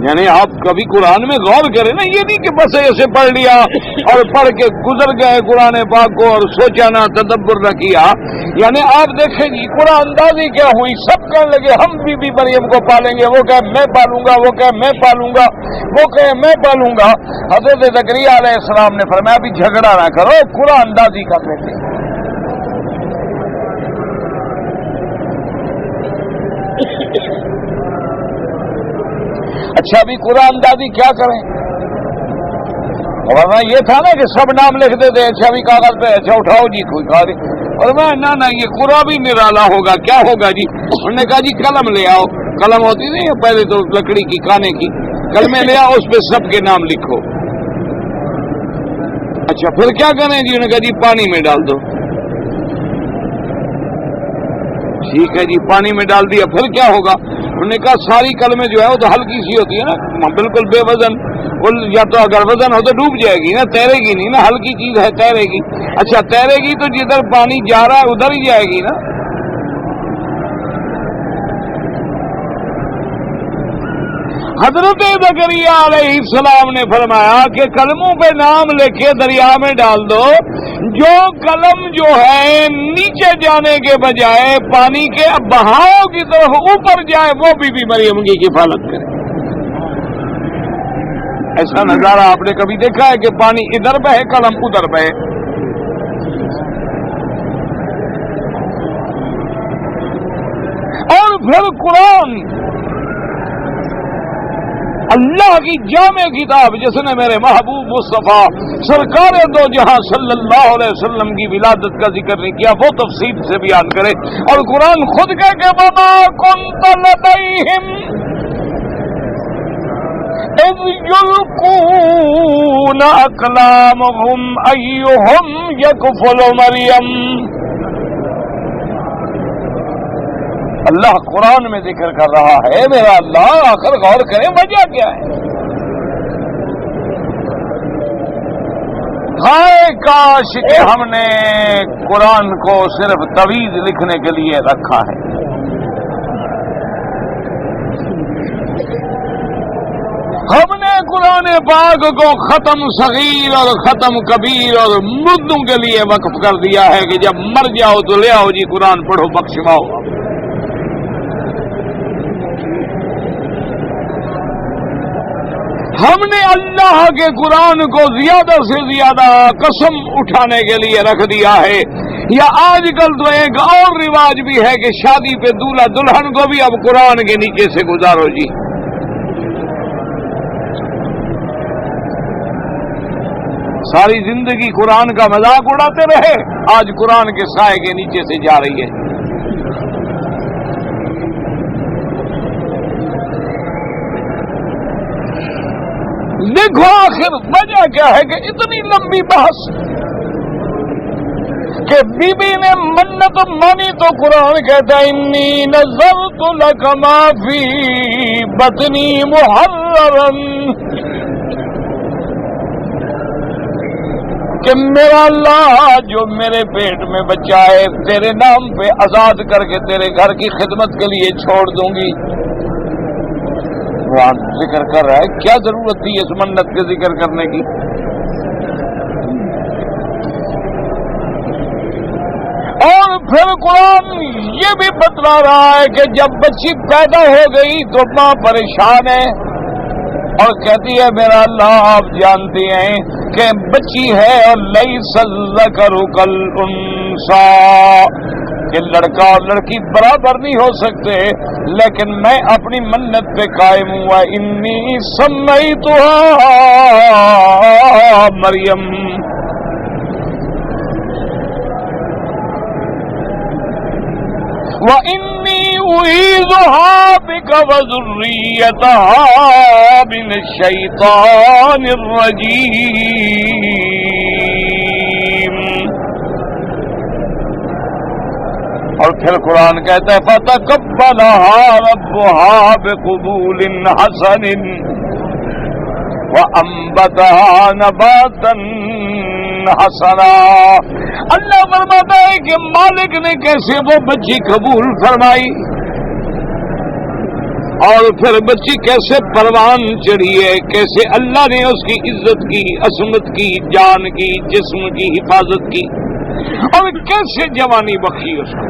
یعنی آپ کبھی قرآن میں غور کریں نا، یہ نہیں کہ بس ایسے پڑھ لیا اور پڑھ کے گزر گئے قرآن پاک کو اور سوچا نہ، تدبر نہ کیا. یعنی آپ دیکھیں جی قرآن اندازی کیا ہوئی، سب کہنے لگے ہم بی بی مریم کو پالیں گے، وہ کہے میں پالوں گا، وہ کہے میں پالوں گا، وہ کہے میں پالوں گا. حضرت زکریا علیہ السلام نے فرمایا ابھی جھگڑا نہ کرو، قرآن اندازی کر لیتے. اچھا ابھی قرآن اندازی کیا کریں؟ ورنہ یہ تھا نا کہ سب نام لکھ دیتے، اچھا ابھی کاغذ پہ اچھا اٹھاؤ جی کوئی کاغذ، اور میں نہ یہ قرآن بھی نرالا ہوگا، کیا ہوگا جی؟ انہوں نے کہا جی قلم لے آؤ. قلم ہوتی نہیں پہلے تو لکڑی کی کانے کی، قلمیں لے آؤ، اس پہ سب کے نام لکھو. اچھا پھر کیا کریں جی؟ انہوں نے کہا جی پانی میں ڈال دو. ٹھیک ہے جی پانی میں ڈال دیا، پھر کیا ہوگا؟ انہوں نے کہا ساری کلمیں جو ہے وہ تو ہلکی سی ہوتی ہے نا، بالکل بے وزن، یا تو اگر وزن ہو تو ڈوب جائے گی نا، تیرے گی نہیں نا، ہلکی چیز ہے تیرے گی. اچھا تیرے گی تو جدھر پانی جا رہا ہے ادھر ہی جائے گی نا. حضرت زکریا علیہ السلام نے فرمایا کہ قلموں پہ نام لے کے دریا میں ڈال دو، جو قلم جو ہے نیچے جانے کے بجائے پانی کے بہاؤ کی طرف اوپر جائے وہ بی بی مریم کی کفالت کرے. ایسا نظارہ آپ نے کبھی دیکھا ہے کہ پانی ادھر بہے قلم ادھر بہے؟ اور پھر قرآن اللہ کی جامع کتاب جس نے میرے محبوب مصطفیٰ سرکار دو جہاں صلی اللہ علیہ وسلم کی ولادت کا ذکر نہیں کیا، وہ تفصیل سے بیان کرے. اور قرآن خود کہہ کے وما كنت لديهم اذ يلقون اقلامهم ايهم يكفل مريم. اللہ قرآن میں ذکر کر رہا ہے، میرا اللہ آخر غور کریں وجہ کیا ہے. ہائے کاش کہ ہم نے قرآن کو صرف تویز لکھنے کے لیے رکھا ہے. ہم نے قرآن پاک کو ختم صغیر اور ختم کبیر اور مردوں کے لیے وقف کر دیا ہے کہ جب مر جاؤ تو لے آؤ جی قرآن پڑھو بخشواؤ. ہم نے اللہ کے قرآن کو زیادہ سے زیادہ قسم اٹھانے کے لیے رکھ دیا ہے. یا آج کل تو ایک اور رواج بھی ہے کہ شادی پہ دولہا دلہن کو بھی اب قرآن کے نیچے سے گزارو جی. ساری زندگی قرآن کا مذاق اڑاتے رہے، آج قرآن کے سائے کے نیچے سے جا رہی ہے. دیکھو آخر وجہ کیا ہے کہ اتنی لمبی بحث کہ بی بی نے منت مانی تو قرآن کہتا ہے انی نذرت لک ما فی بطنی محررا، کہ میرا اللہ جو میرے پیٹ میں بچہ ہے تیرے نام پہ آزاد کر کے تیرے گھر کی خدمت کے لیے چھوڑ دوں گی. قرآن ذکر کر رہا ہے، کیا ضرورت تھی اس منت کے ذکر کرنے کی؟ اور پھر قرآن یہ بھی بتلا رہا ہے کہ جب بچی پیدا ہو گئی تو ماں پریشان ہے اور کہتی ہے میرا اللہ آپ جانتے ہیں کہ بچی ہے اور لیس الذکر کالانثی کہ لڑکا اور لڑکی برابر نہیں ہو سکتے، لیکن میں اپنی منت پہ قائم ہوا انی سمیتھا مریم وَإِنِّي أُعِيذُهَا بِكَ وَذُرِّيَّتَهَا مِنَ الشَّيْطَانِ الرَّجِيمِ۔ اور پھر قرآن کہتا ہے فَتَقَبَّلَهَا رَبُّهَا بِقُبُولٍ حَسَنٍ وَأَنبَتَهَا نَبَاتًا حَسَنًا۔ اللہ فرماتا ہے کہ مالک نے کیسے وہ بچی قبول فرمائی اور پھر بچی کیسے پروان چڑھی ہے، کیسے اللہ نے اس کی عزت کی، عصمت کی، جان کی، جسم کی حفاظت کی اور کیسے جوانی بخشی اس کو۔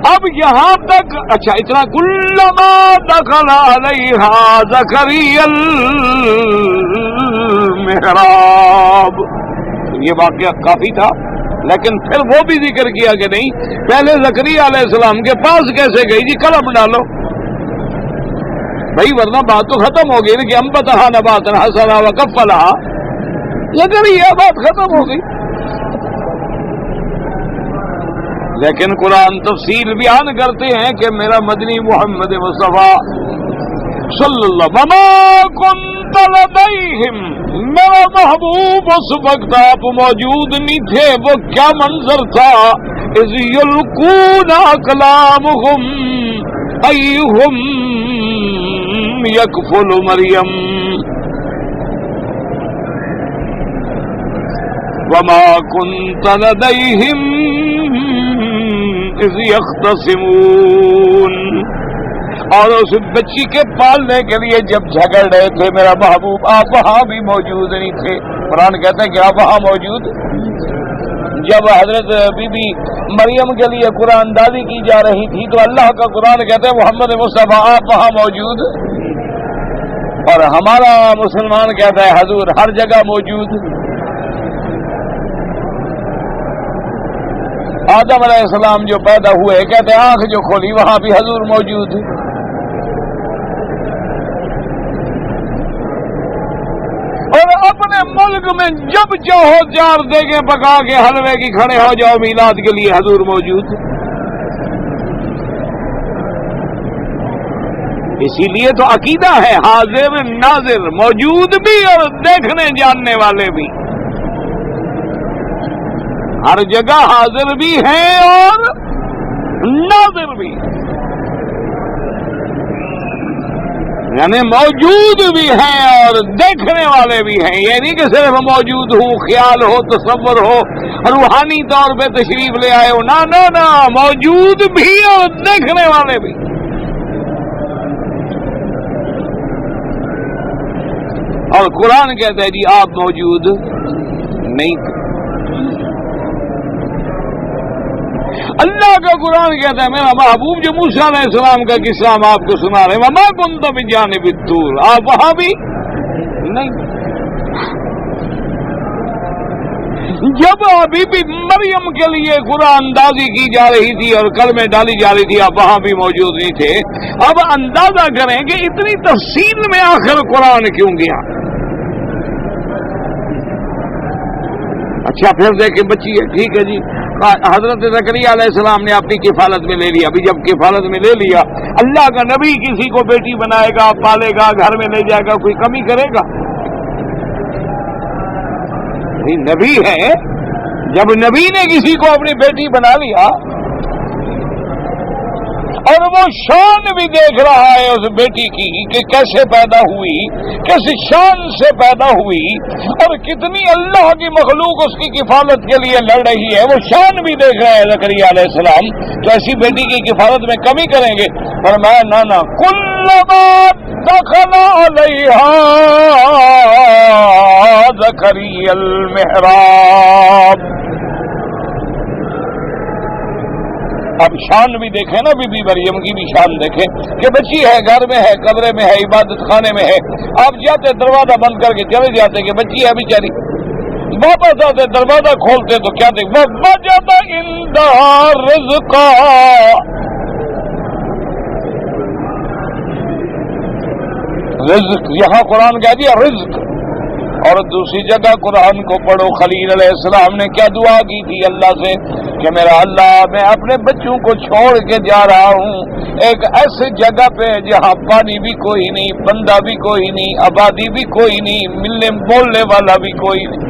اب یہاں تک اچھا اتنا کلما دخل علیہا زکریا المحراب، یہ واقعہ کافی تھا، لیکن پھر وہ بھی ذکر کیا کہ نہیں پہلے زکریا علیہ السلام کے پاس کیسے گئی جی قلم ڈالو بھائی، ورنہ بات تو ختم ہو گئی نا کہ انبتھا نباتا حسنا وکفلھا، زکریا بات ختم ہو گئی۔ لیکن قرآن تفصیل بیان کرتے ہیں کہ میرا مدنی محمد مصطفیٰ صلی اللہ وما کنت لدیہم، میرا محبوب اس وقت آپ موجود نہیں تھے، وہ کیا منظر تھا اذ یلقون اقلامہم ایہم یکفل مریم وما کنت لدیہم اذ یختصمون، اور اس بچی کے پالنے کے لیے جب جھگڑ رہے تھے میرا محبوب آپ وہاں بھی موجود نہیں تھے۔ قرآن کہتا ہے کہ آپ وہاں موجود، جب حضرت بی بی مریم کے لیے قرآن اندازی کی جا رہی تھی تو اللہ کا قرآن کہتا ہے محمد مصطفیٰ آپ وہاں موجود، اور ہمارا مسلمان کہتا ہے حضور ہر جگہ موجود۔ آدم علیہ السلام جو پیدا ہوئے کہتے ہیں آنکھ جو کھولی وہاں بھی حضور موجود، اور اپنے ملک میں جب چاہو 4 دیگیں پکا کے حلوے کی کھڑے ہو جاؤ میلاد کے لیے حضور موجود۔ اسی لیے تو عقیدہ ہے حاضر ناظر، موجود بھی اور دیکھنے جاننے والے بھی، ہر جگہ حاضر بھی ہیں اور ناظر بھی، یعنی موجود بھی ہیں اور دیکھنے والے بھی ہیں۔ یہ نہیں کہ صرف موجود ہو، خیال ہو، تصور ہو، روحانی طور پہ تشریف لے آئے ہو، نہ نہ نہ، موجود بھی اور دیکھنے والے بھی۔ اور قرآن کہتا ہے جی آپ موجود نہیں تھے۔ اللہ کا قرآن کہتا ہے میرا محبوب جو موسیٰ علیہ السلام کا قصہ ہم آپ کو سنا رہے ہیں وما کنت بجانب الطور، آپ وہاں بھی نہیں۔ جب ابھی بھی مریم کے لیے قرآن اندازی کی جا رہی تھی اور کلمے ڈالی جا رہی تھی آپ وہاں بھی موجود نہیں تھے۔ اب اندازہ کریں کہ اتنی تفصیل میں آخر قرآن کیوں گیا۔ اچھا پھر دیکھیں بچی ہے ٹھیک ہے جی، حضرت زکریا علیہ السلام نے اپنی کفالت میں لے لیا، ابھی جب کفالت میں لے لیا اللہ کا نبی کسی کو بیٹی بنائے گا، پالے گا، گھر میں لے جائے گا، کوئی کمی کرے گا؟ نبی ہے، جب نبی نے کسی کو اپنی بیٹی بنا لیا اور وہ شان بھی دیکھ رہا ہے اس بیٹی کی کہ کیسے پیدا ہوئی، کیسے شان سے پیدا ہوئی اور کتنی اللہ کی مخلوق اس کی کفالت کے لیے لڑ رہی ہے، وہ شان بھی دیکھ رہے ہیں زکریا علیہ السلام، تو ایسی بیٹی کی کفالت میں کمی کریں گے؟ فرمایا نہ کلما دخل علیہا زکریا المحراب. اب شان بھی دیکھیں نا، بی بی مریم کی بھی شان دیکھیں کہ بچی ہے، گھر میں ہے، کمرے میں ہے، عبادت خانے میں ہے. آپ جاتے دروازہ بند کر کے چلے جاتے کہ بچی ہے بیچاری، واپس آتے دروازہ کھولتے تو کیا دیکھ وجد عندہا رزقا. رزق یہاں قرآن کہہ دیا رزق. اور دوسری جگہ قرآن کو پڑھو، خلیل علیہ السلام نے کیا دعا کی تھی اللہ سے کہ میرا اللہ میں اپنے بچوں کو چھوڑ کے جا رہا ہوں ایک ایسی جگہ پہ جہاں پانی بھی کوئی نہیں، بندہ بھی کوئی نہیں، آبادی بھی کوئی نہیں، ملنے بولنے والا بھی کوئی نہیں.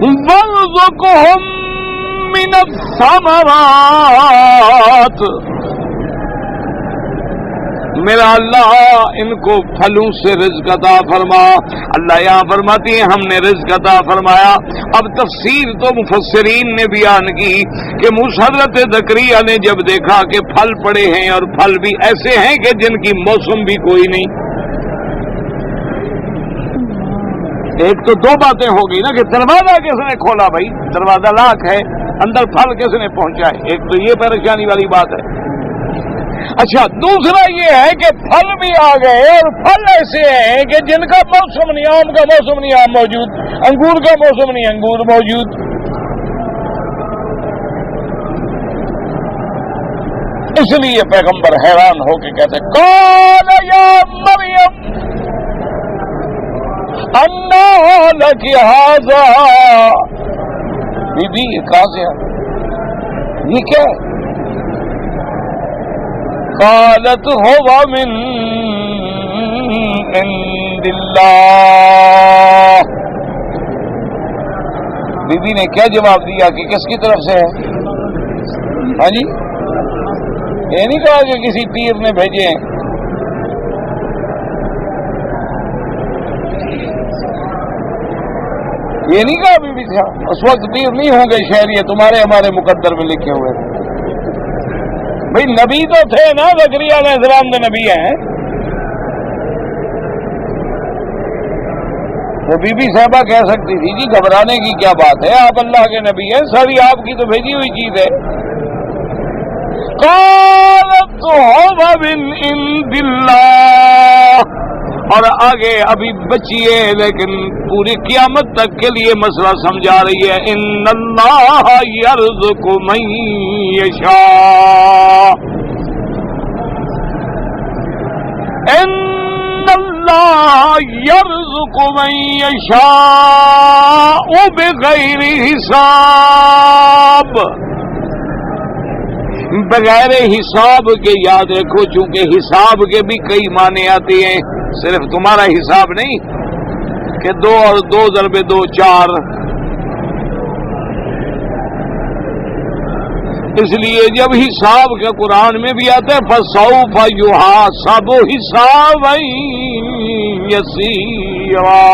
وَارْزُقْهُم مِّنَ الثَّمَرَاتِ، میرا اللہ ان کو پھلوں سے رزق عطا فرما. اللہ یہاں فرماتی ہیں ہم نے رزق عطا فرمایا. اب تفسیر تو مفسرین نے بیان کی کہ حضرت زکریا نے جب دیکھا کہ پھل پڑے ہیں اور پھل بھی ایسے ہیں کہ جن کی موسم بھی کوئی نہیں. ایک تو دو باتیں ہو گئی نا کہ دروازہ کس نے کھولا، بھائی دروازہ لاکھ ہے، اندر پھل کس نے پہنچائے. ایک تو یہ پریشانی والی بات ہے. اچھا دوسرا یہ ہے کہ پھل بھی آ گئے اور پھل ایسے ہیں کہ جن کا موسم نہیں، آم کا موسم نہیں آم موجود، انگور کا موسم نہیں انگور موجود. اس لیے پیغمبر حیران ہو کے کہتے قال یا مریم انا لک ھذا. بی بی یہ کہاں سے ہے، یہ کیا ہے؟ قالت هو من عند اللہ. بی بی نے کیا جواب دیا کہ کس کی طرف سے ہے؟ ہاں جی، یہ نہیں کہا کہ کسی پیر نے بھیجے ہیں. یہ نہیں کہا بی بی تھا اس وقت پیر نہیں ہوں گے شہر، یہ تمہارے ہمارے مقدر میں لکھے ہوئے تھے. بھئی نبی تو تھے نا، زکریا علیہ السلام کے نبی ہیں. وہ بی بی صاحبہ کہہ سکتی تھی جی گھبرانے کی کیا بات ہے، آپ اللہ کے نبی ہیں، ساری آپ کی تو بھیجی ہوئی چیز ہے. قالت هو من عند اللہ. اور آگے ابھی بچیے لیکن پوری قیامت تک کے لیے مسئلہ سمجھا رہی ہے. ان اللہ یرزق من یشاء، ان اللہ یرزق من یشاء بغیر حساب. بغیر حساب کے یاد رکھو، چونکہ حساب کے بھی کئی معنی آتے ہیں، صرف تمہارا حساب نہیں کہ 2 اور 2 ضرب 2 4. اس لیے جب حساب کے قرآن میں بھی آتا ہے فَسَوْفَ يُحَاسَبُ حِسَابًا يَسِيرًا.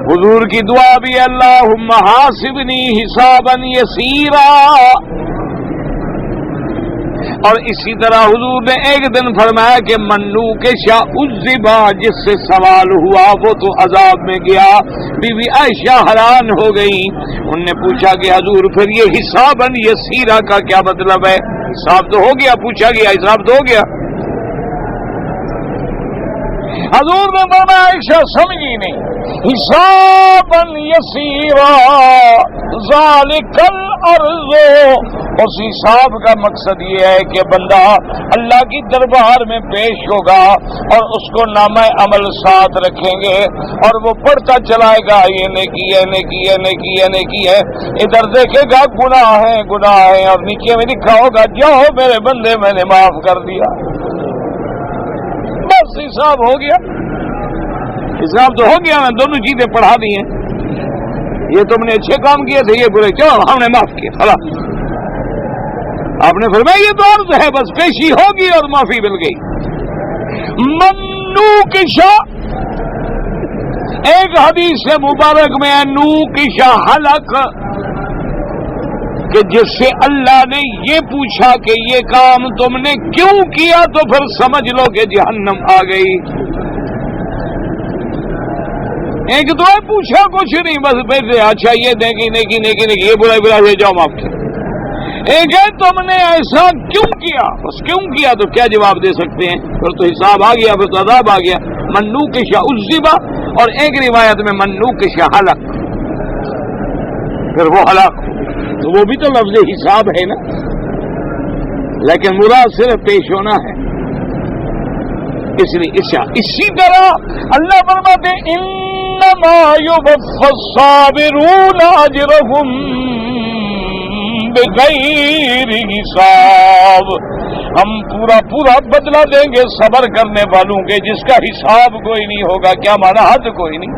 حضور کی دعا بھی اللہم حاسبنی حسابا یسیرا. اور اسی طرح حضور نے ایک دن فرمایا کہ منو کے شاہ عذبا، جس سے سوال ہوا وہ تو عذاب میں گیا. بی بی عائشہ حیران ہو گئی. ان نے پوچھا کہ حضور پھر یہ حسابا یسیرا کا کیا مطلب ہے؟ حساب تو ہو گیا، پوچھا گیا حساب تو ہو گیا. حضور نے فرمایا عائشہ سمجھی نہیں. حسابا یسیرا ذالک الارض. اس حساب کا مقصد یہ ہے کہ بندہ اللہ کی دربار میں پیش ہوگا اور اس کو نامہ عمل ساتھ رکھیں گے اور وہ پڑھتا چلائے گا یہ نیکی ہے، نیکی ہے، نیکی ہے، نیکی ہے. ادھر دیکھے گا گناہ ہے، گناہ ہے، اور نیچے میں لکھا ہوگا جاؤ میرے بندے میں نے معاف کر دیا. بس حساب ہو گیا. حساب تو ہو گیا، میں دونوں چیزیں پڑھا دی ہیں. یہ تم نے اچھے کام کیے تھے، یہ برے، چلو ہم نے معاف کیا خلاص. آپ نے فرمایا یہ تو عرض ہے، بس پیشی ہوگی اور معافی مل گئی. منو کشا، ایک حدیث سے مبارک میں ہے نو کشا حلق، کہ جس سے اللہ نے یہ پوچھا کہ یہ کام تم نے کیوں کیا تو پھر سمجھ لو کہ جہنم آ گئی. ایک تو ہے پوچھا کچھ نہیں بس بیٹھے اچھا یہ دیکھی نہیں یہ برا یہ جاؤ معاف کیا. ایک ہے تم نے ایسا کیوں کیا, بس کیوں کیا تو کیا جواب دے سکتے ہیں. پھر تو حساب آ گیا, پھر تو عذاب آ گیا. منو کے شاہ عذبا, اور ایک روایت میں منو کے شاہ ہلاک, پھر وہ ہلاک. تو وہ بھی تو لفظ حساب ہے نا, لیکن مراد صرف پیش ہونا ہے. اس لیے اسی طرح اللہ فرماتے انما یوفی الصابرون اجرهم بغیر حساب. ہم پورا بدلہ دیں گے صبر کرنے والوں کے جس کا حساب کوئی نہیں ہوگا. کیا مانا, حد کوئی نہیں,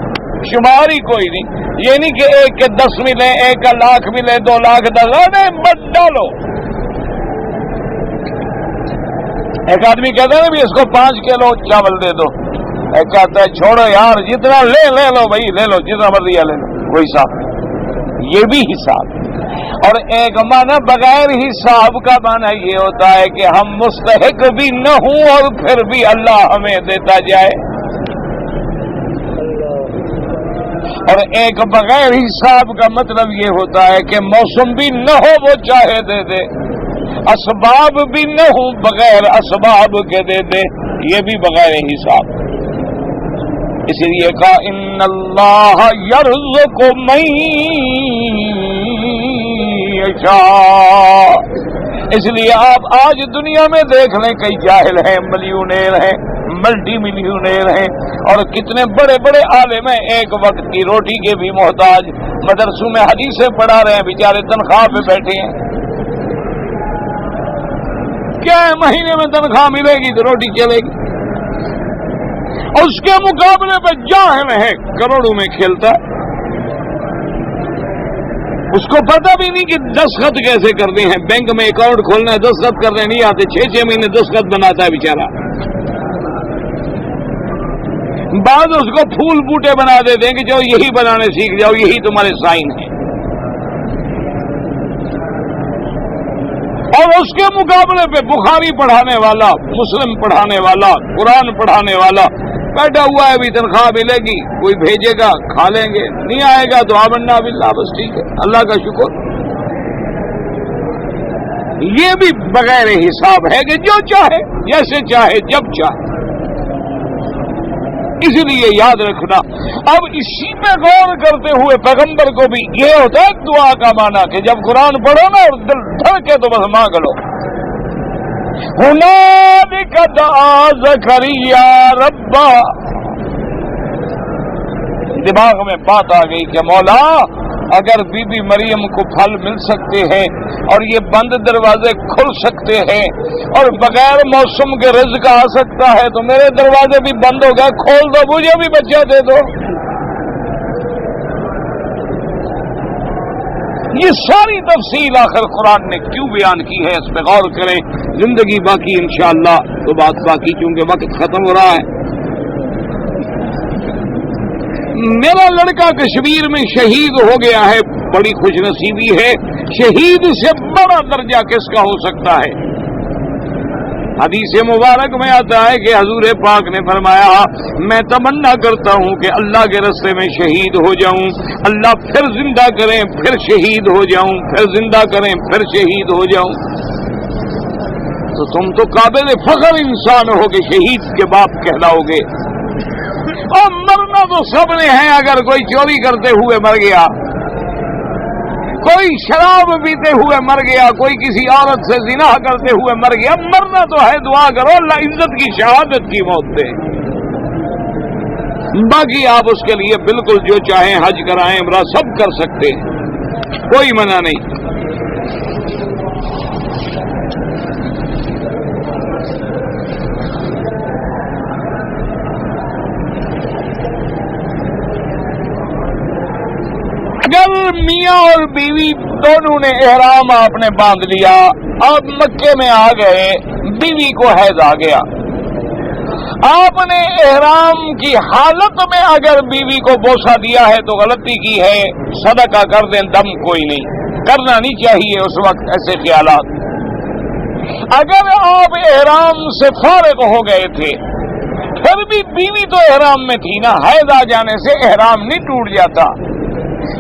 شماری کوئی نہیں. یہ نہیں کہ ایک کے 10 ملے, ایک کا 1,00,000 ملے, 2 لاکھ 10,000 مت ڈالو. ایک آدمی کہتا ہے نا بھی اس کو 5 کلو چاول دے دو, ایک کہتا ہے چھوڑو یار جتنا لے لو بھائی لے لو, جتنا مرضی لے لو, کوئی حساب نہیں. یہ بھی حساب. اور ایک معنی بغیر حساب کا معنی یہ ہوتا ہے کہ ہم مستحق بھی نہ ہوں اور پھر بھی اللہ ہمیں دیتا جائے. اور ایک بغیر حساب کا مطلب یہ ہوتا ہے کہ موسم بھی نہ ہو وہ چاہے دے دے, اسباب بھی نہ ہوں بغیر اسباب کے دے دے, یہ بھی بغیر حساب. اس لیے کہا ان اللہ یرزق من یشاء. اس لیے آپ آج دنیا میں دیکھ لیں کئی جاہل ہیں, ملیونیر ہیں, ملٹی ملیونیر ہیں, اور کتنے بڑے بڑے عالم ہیں ایک وقت کی روٹی کے بھی محتاج, مدرسوں میں حدیثیں پڑھا رہے ہیں, بیچارے تنخواہ پہ بیٹھے ہیں. کیا ہے مہینے میں تنخواہ ملے گی تو روٹی چلے گی. اس کے مقابلے پہ جاہل ہے کروڑوں میں کھیلتا ہے, اس کو پتہ بھی نہیں کہ دستخط کیسے کرتے ہیں. بینک میں اکاؤنٹ کھولنا ہے, دستخط کرنے نہیں آتے, 6 مہینے دستخط بناتا ہے بیچارہ. بعض اس کو پھول بوٹے بنا دیتے ہیں کہ جاؤ یہی بنانے سیکھ جاؤ, یہی تمہارے سائن ہیں. اور اس کے مقابلے پہ بخاری پڑھانے والا, مسلم پڑھانے والا, قرآن پڑھانے والا بیٹھا ہوا ہے, بھی تنخواہ ملے گی, کوئی بھیجے گا کھا لیں گے, نہیں آئے گا تو آمنا باللہ, بس ٹھیک ہے اللہ کا شکر. یہ بھی بغیر حساب ہے کہ جو چاہے جیسے چاہے جب چاہے. اس لیے یاد رکھنا. اب اسی پہ غور کرتے ہوئے پیغمبر کو بھی یہ ہوتا ہے دعا کا معنی کہ جب قرآن پڑھو نا اور دل دھڑکے تو بس مانگ لو. ہنالک دعا زکریا ربا, دماغ میں بات آ گئی کہ مولا اگر بی بی مریم کو پھل مل سکتے ہیں اور یہ بند دروازے کھل سکتے ہیں اور بغیر موسم کے رزق آ سکتا ہے تو میرے دروازے بھی بند ہو گئے, کھول دو, مجھے بھی بچہ دے دو. یہ ساری تفصیل آخر قرآن نے کیوں بیان کی ہے, اس پہ غور کریں. زندگی باقی انشاءاللہ تو بات باقی, چونکہ وقت ختم ہو رہا ہے. میرا لڑکا کشمیر میں شہید ہو گیا ہے, بڑی خوش نصیبی ہے. شہید سے بڑا درجہ کس کا ہو سکتا ہے؟ حدیث مبارک میں آتا ہے کہ حضور پاک نے فرمایا میں تمنا کرتا ہوں کہ اللہ کے راستے میں شہید ہو جاؤں, اللہ پھر زندہ کریں پھر شہید ہو جاؤں, پھر زندہ کریں پھر شہید ہو جاؤں. تو تم تو قابل فخر انسان ہو کہ شہید کے باپ کہلاؤ گے. اور مرنا تو سب نے ہے, اگر کوئی چوری کرتے ہوئے مر گیا, کوئی شراب پیتے ہوئے مر گیا, کوئی کسی عورت سے زنا کرتے ہوئے مر گیا, مرنا تو ہے. دعا کرو اللہ عزت کی شہادت کی موت دے. باقی آپ اس کے لیے بالکل جو چاہیں حج کرائیں, عمرہ سب کر سکتے ہیں, کوئی منع نہیں. اگر میاں اور بیوی دونوں نے احرام آپ نے باندھ لیا, آپ مکے میں آ گئے, بیوی کو حیض آ گیا, آپ نے احرام کی حالت میں اگر بیوی کو بوسہ دیا ہے تو غلطی کی ہے, صدقہ کر دیں, دم کوئی نہیں. کرنا نہیں چاہیے اس وقت ایسے خیالات۔ اگر آپ احرام سے فارغ ہو گئے تھے پھر بھی بیوی تو احرام میں تھی نا، حیض آ جانے سے احرام نہیں ٹوٹ جاتا،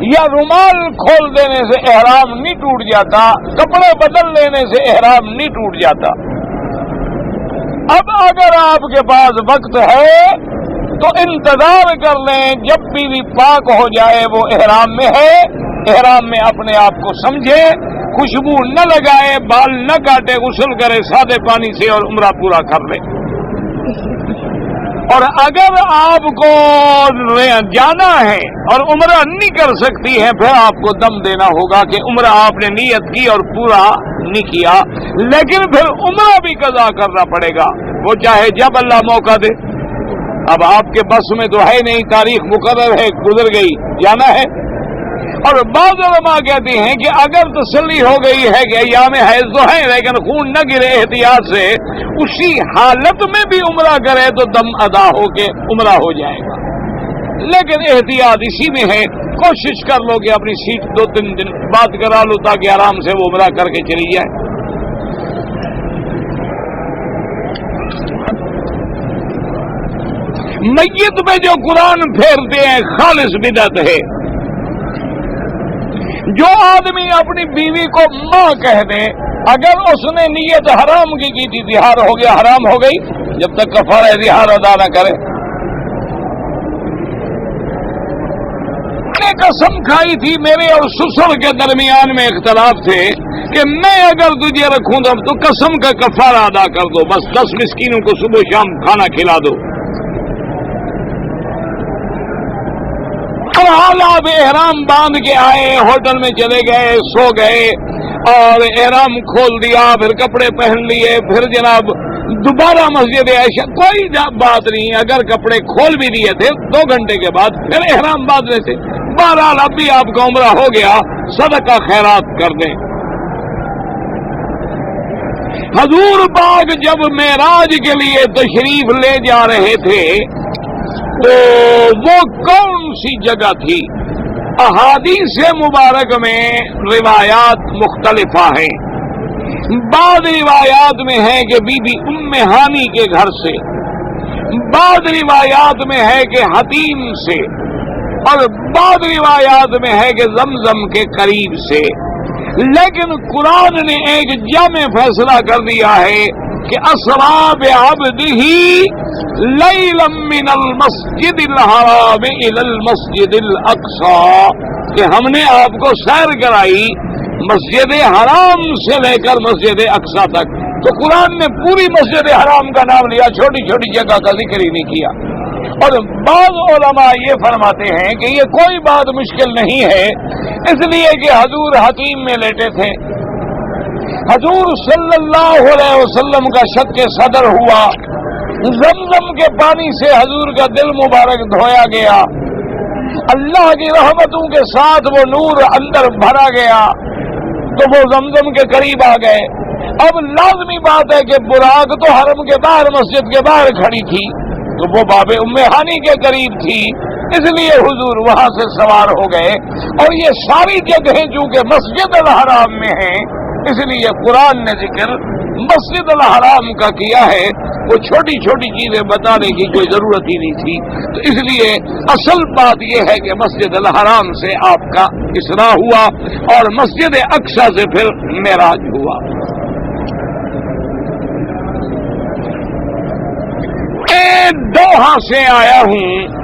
یا رومال کھول دینے سے احرام نہیں ٹوٹ جاتا، کپڑے بدل لینے سے احرام نہیں ٹوٹ جاتا۔ اب اگر آپ کے پاس وقت ہے تو انتظار کر لیں، جب بیوی پاک ہو جائے وہ احرام میں ہے، احرام میں اپنے آپ کو سمجھے، خوشبو نہ لگائے، بال نہ کاٹے، غسل کرے سادے پانی سے اور عمرہ پورا کر لے۔ اور اگر آپ کو جانا ہے اور عمرہ نہیں کر سکتی ہے پھر آپ کو دم دینا ہوگا کہ عمرہ آپ نے نیت کی اور پورا نہیں کیا، لیکن پھر عمرہ بھی قضا کرنا پڑے گا، وہ چاہے جب اللہ موقع دے۔ اب آپ کے بس میں تو ہے نہیں، تاریخ مقرر ہے، گزر گئی، جانا ہے۔ اور بعض علماء کہتے ہیں کہ اگر تسلی ہو گئی ہے کہ ایام حیض تو ہیں لیکن خون نہ گرے احتیاط سے، اسی حالت میں بھی عمرہ کرے تو دم ادا ہو کے عمرہ ہو جائے گا، لیکن احتیاط اسی میں ہے، کوشش کر لو کہ اپنی سیٹ 2-3 دن بعد کرا لو تاکہ آرام سے وہ عمرہ کر کے چلی جائے۔ میت میں جو قرآن پھیرتے ہیں خالص بدعت ہے۔ جو آدمی اپنی بیوی کو ماں کہہ دے، اگر اس نے نیت حرام کی تھی، زہار ہو گیا، حرام ہو گئی، جب تک کفارہ زہار ادا نہ کرے۔ نے قسم کھائی تھی، میرے اور سسر کے درمیان میں اختلاف تھے کہ میں اگر تجھے رکھوں تو قسم کا کفارہ ادا کر دو، بس 10 مسکینوں کو صبح شام کھانا کھلا دو۔ حال آپ احرام باندھ کے آئے، ہوٹل میں چلے گئے، سو گئے اور احرام کھول دیا، پھر کپڑے پہن لیے، پھر جناب دوبارہ مسجد عائشہ، کوئی بات نہیں، اگر کپڑے کھول بھی دیے تھے 2 گھنٹے کے بعد پھر احرام باندھنے سے، بہرحال اب بھی آپ کا عمرہ ہو گیا، صدقہ خیرات کر دیں۔ حضور پاک جب معراج کے لیے تشریف لے جا رہے تھے تو وہ کون سی جگہ تھی؟ احادیث مبارک میں روایات مختلف ہیں۔ بعض روایات میں ہے کہ بی بی ام ہانی کے گھر سے، بعض روایات میں ہے کہ حتیم سے، اور بعض روایات میں ہے کہ زمزم کے قریب سے، لیکن قرآن نے ایک جامع فیصلہ کر دیا ہے کہ اسرا بعبدہ لیلا من المسجد الحرام الى المسجد الاقصی، کہ ہم نے آپ کو سیر کرائی مسجد حرام سے لے کر مسجد اقصی تک۔ تو قرآن نے پوری مسجد حرام کا نام لیا، چھوٹی چھوٹی جگہ کا ذکر ہی نہیں کیا۔ اور بعض علماء یہ فرماتے ہیں کہ یہ کوئی بات مشکل نہیں ہے، اس لیے کہ حضور حتیم میں لیٹے تھے، حضور صلی اللہ علیہ وسلم کا شق صدر ہوا، زمزم کے پانی سے حضور کا دل مبارک دھویا گیا، اللہ کی رحمتوں کے ساتھ وہ نور اندر بھرا گیا، تو وہ زمزم کے قریب آ گئے۔ اب لازمی بات ہے کہ براق تو حرم کے باہر مسجد کے باہر کھڑی تھی، تو وہ باب ام ہانی کے قریب تھی، اس لیے حضور وہاں سے سوار ہو گئے۔ اور یہ ساری جگہیں چونکہ مسجد الحرام میں ہیں، اس لیے قرآن نے ذکر مسجد الحرام کا کیا ہے، وہ چھوٹی چھوٹی چیزیں بتانے کی کوئی ضرورت ہی نہیں تھی۔ تو اس لیے اصل بات یہ ہے کہ مسجد الحرام سے آپ کا اسراء ہوا اور مسجد اقصی سے پھر معراج ہوا۔ میں دوحہ سے آیا ہوں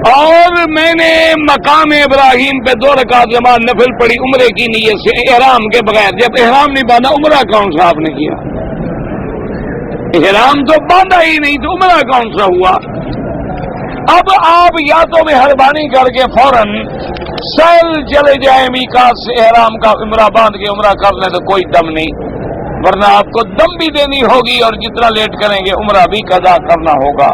اور میں نے مقام ابراہیم پہ 2 رکعت نماز نفل پڑھی عمرے کی نیت سے، احرام کے بغیر۔ جب احرام نہیں باندھا عمرہ کون سا آپ نے کیا؟ احرام تو باندھا ہی نہیں تو عمرہ کون سا ہوا؟ اب آپ یا تو مہربانی کر کے فوراً سیل چلے جائیں میقات سے، احرام کا عمرہ باندھ کے عمرہ کر لیں تو کوئی دم نہیں، ورنہ آپ کو دم بھی دینی ہوگی اور جتنا لیٹ کریں گے عمرہ بھی قضا کرنا ہوگا۔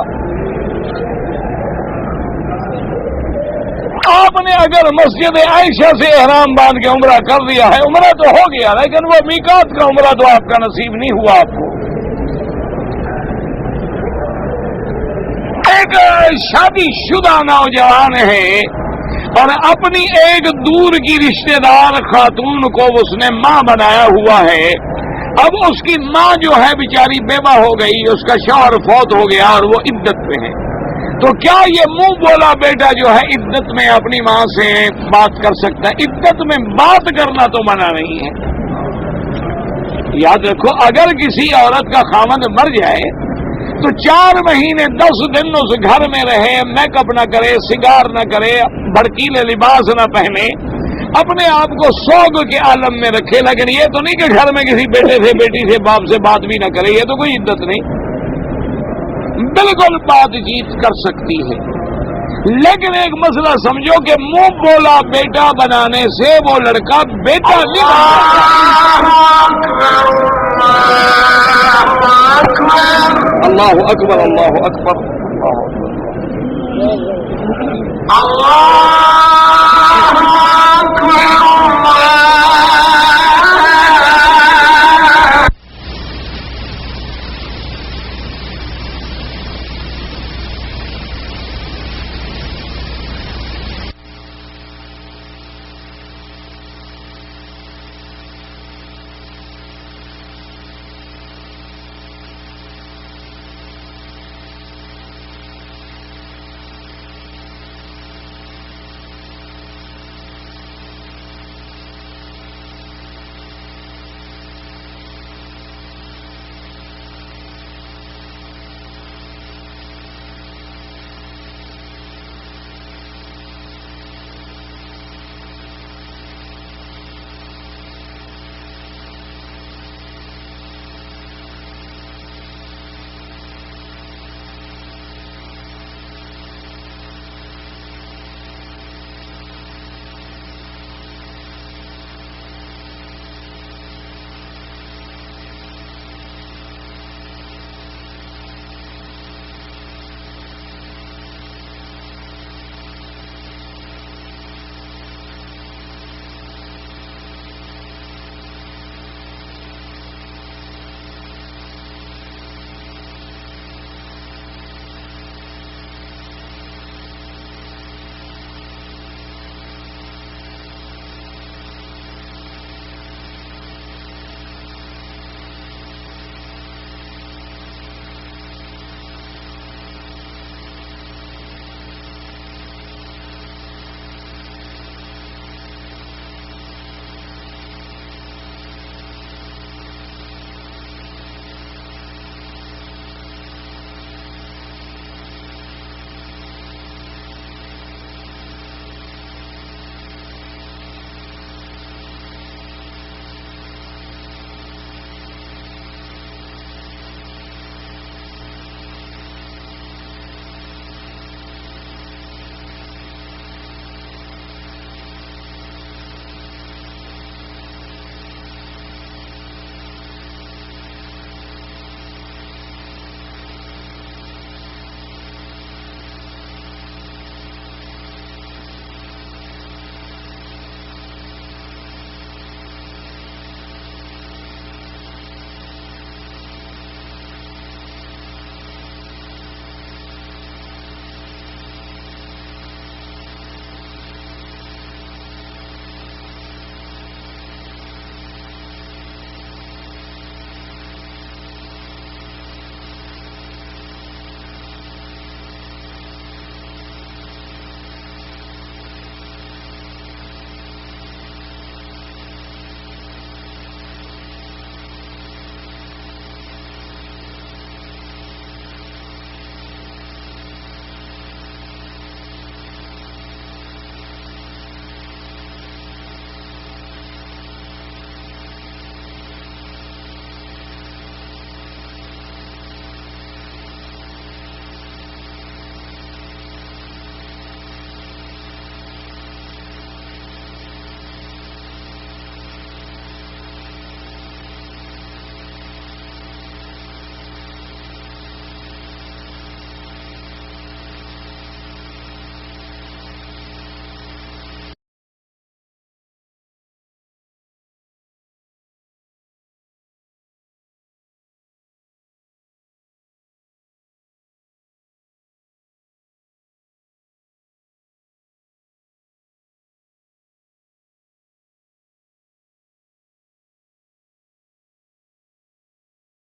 آپ نے اگر مسجد عائشہ سے احرام باندھ کے عمرہ کر دیا ہے، عمرہ تو ہو گیا، لیکن وہ میقات کا عمرہ تو آپ کا نصیب نہیں ہوا۔ آپ کو ایک شادی شدہ نوجوان ہے، اور اپنی ایک دور کی رشتہ دار خاتون کو اس نے ماں بنایا ہوا ہے. اب اس کی ماں جو ہے بیچاری بیوہ ہو گئی، اس کا شوہر فوت ہو گیا اور وہ عدت پہ ہے. تو کیا یہ منہ بولا بیٹا جو ہے عدت میں اپنی ماں سے بات کر سکتا ہے؟ عدت میں بات کرنا تو منع نہیں ہے. یاد رکھو، اگر کسی عورت کا خاوند مر جائے تو 4 مہینے 10 دن اس گھر میں رہے، میک اپ نہ کرے، سگار نہ کرے، بھڑکیلے لباس نہ پہنے، اپنے آپ کو سوگ کے عالم میں رکھے. لیکن یہ تو نہیں کہ گھر میں کسی بیٹے سے، بیٹی سے، باپ سے بات بھی نہ کرے. یہ تو کوئی عدت نہیں. بالکل بات چیت کر سکتی ہے، لیکن ایک مسئلہ سمجھو کہ منہ بولا بیٹا بنانے سے وہ لڑکا بیٹا نہیں بنتا. اللہ اکبر، اللہ اکبر، اللہ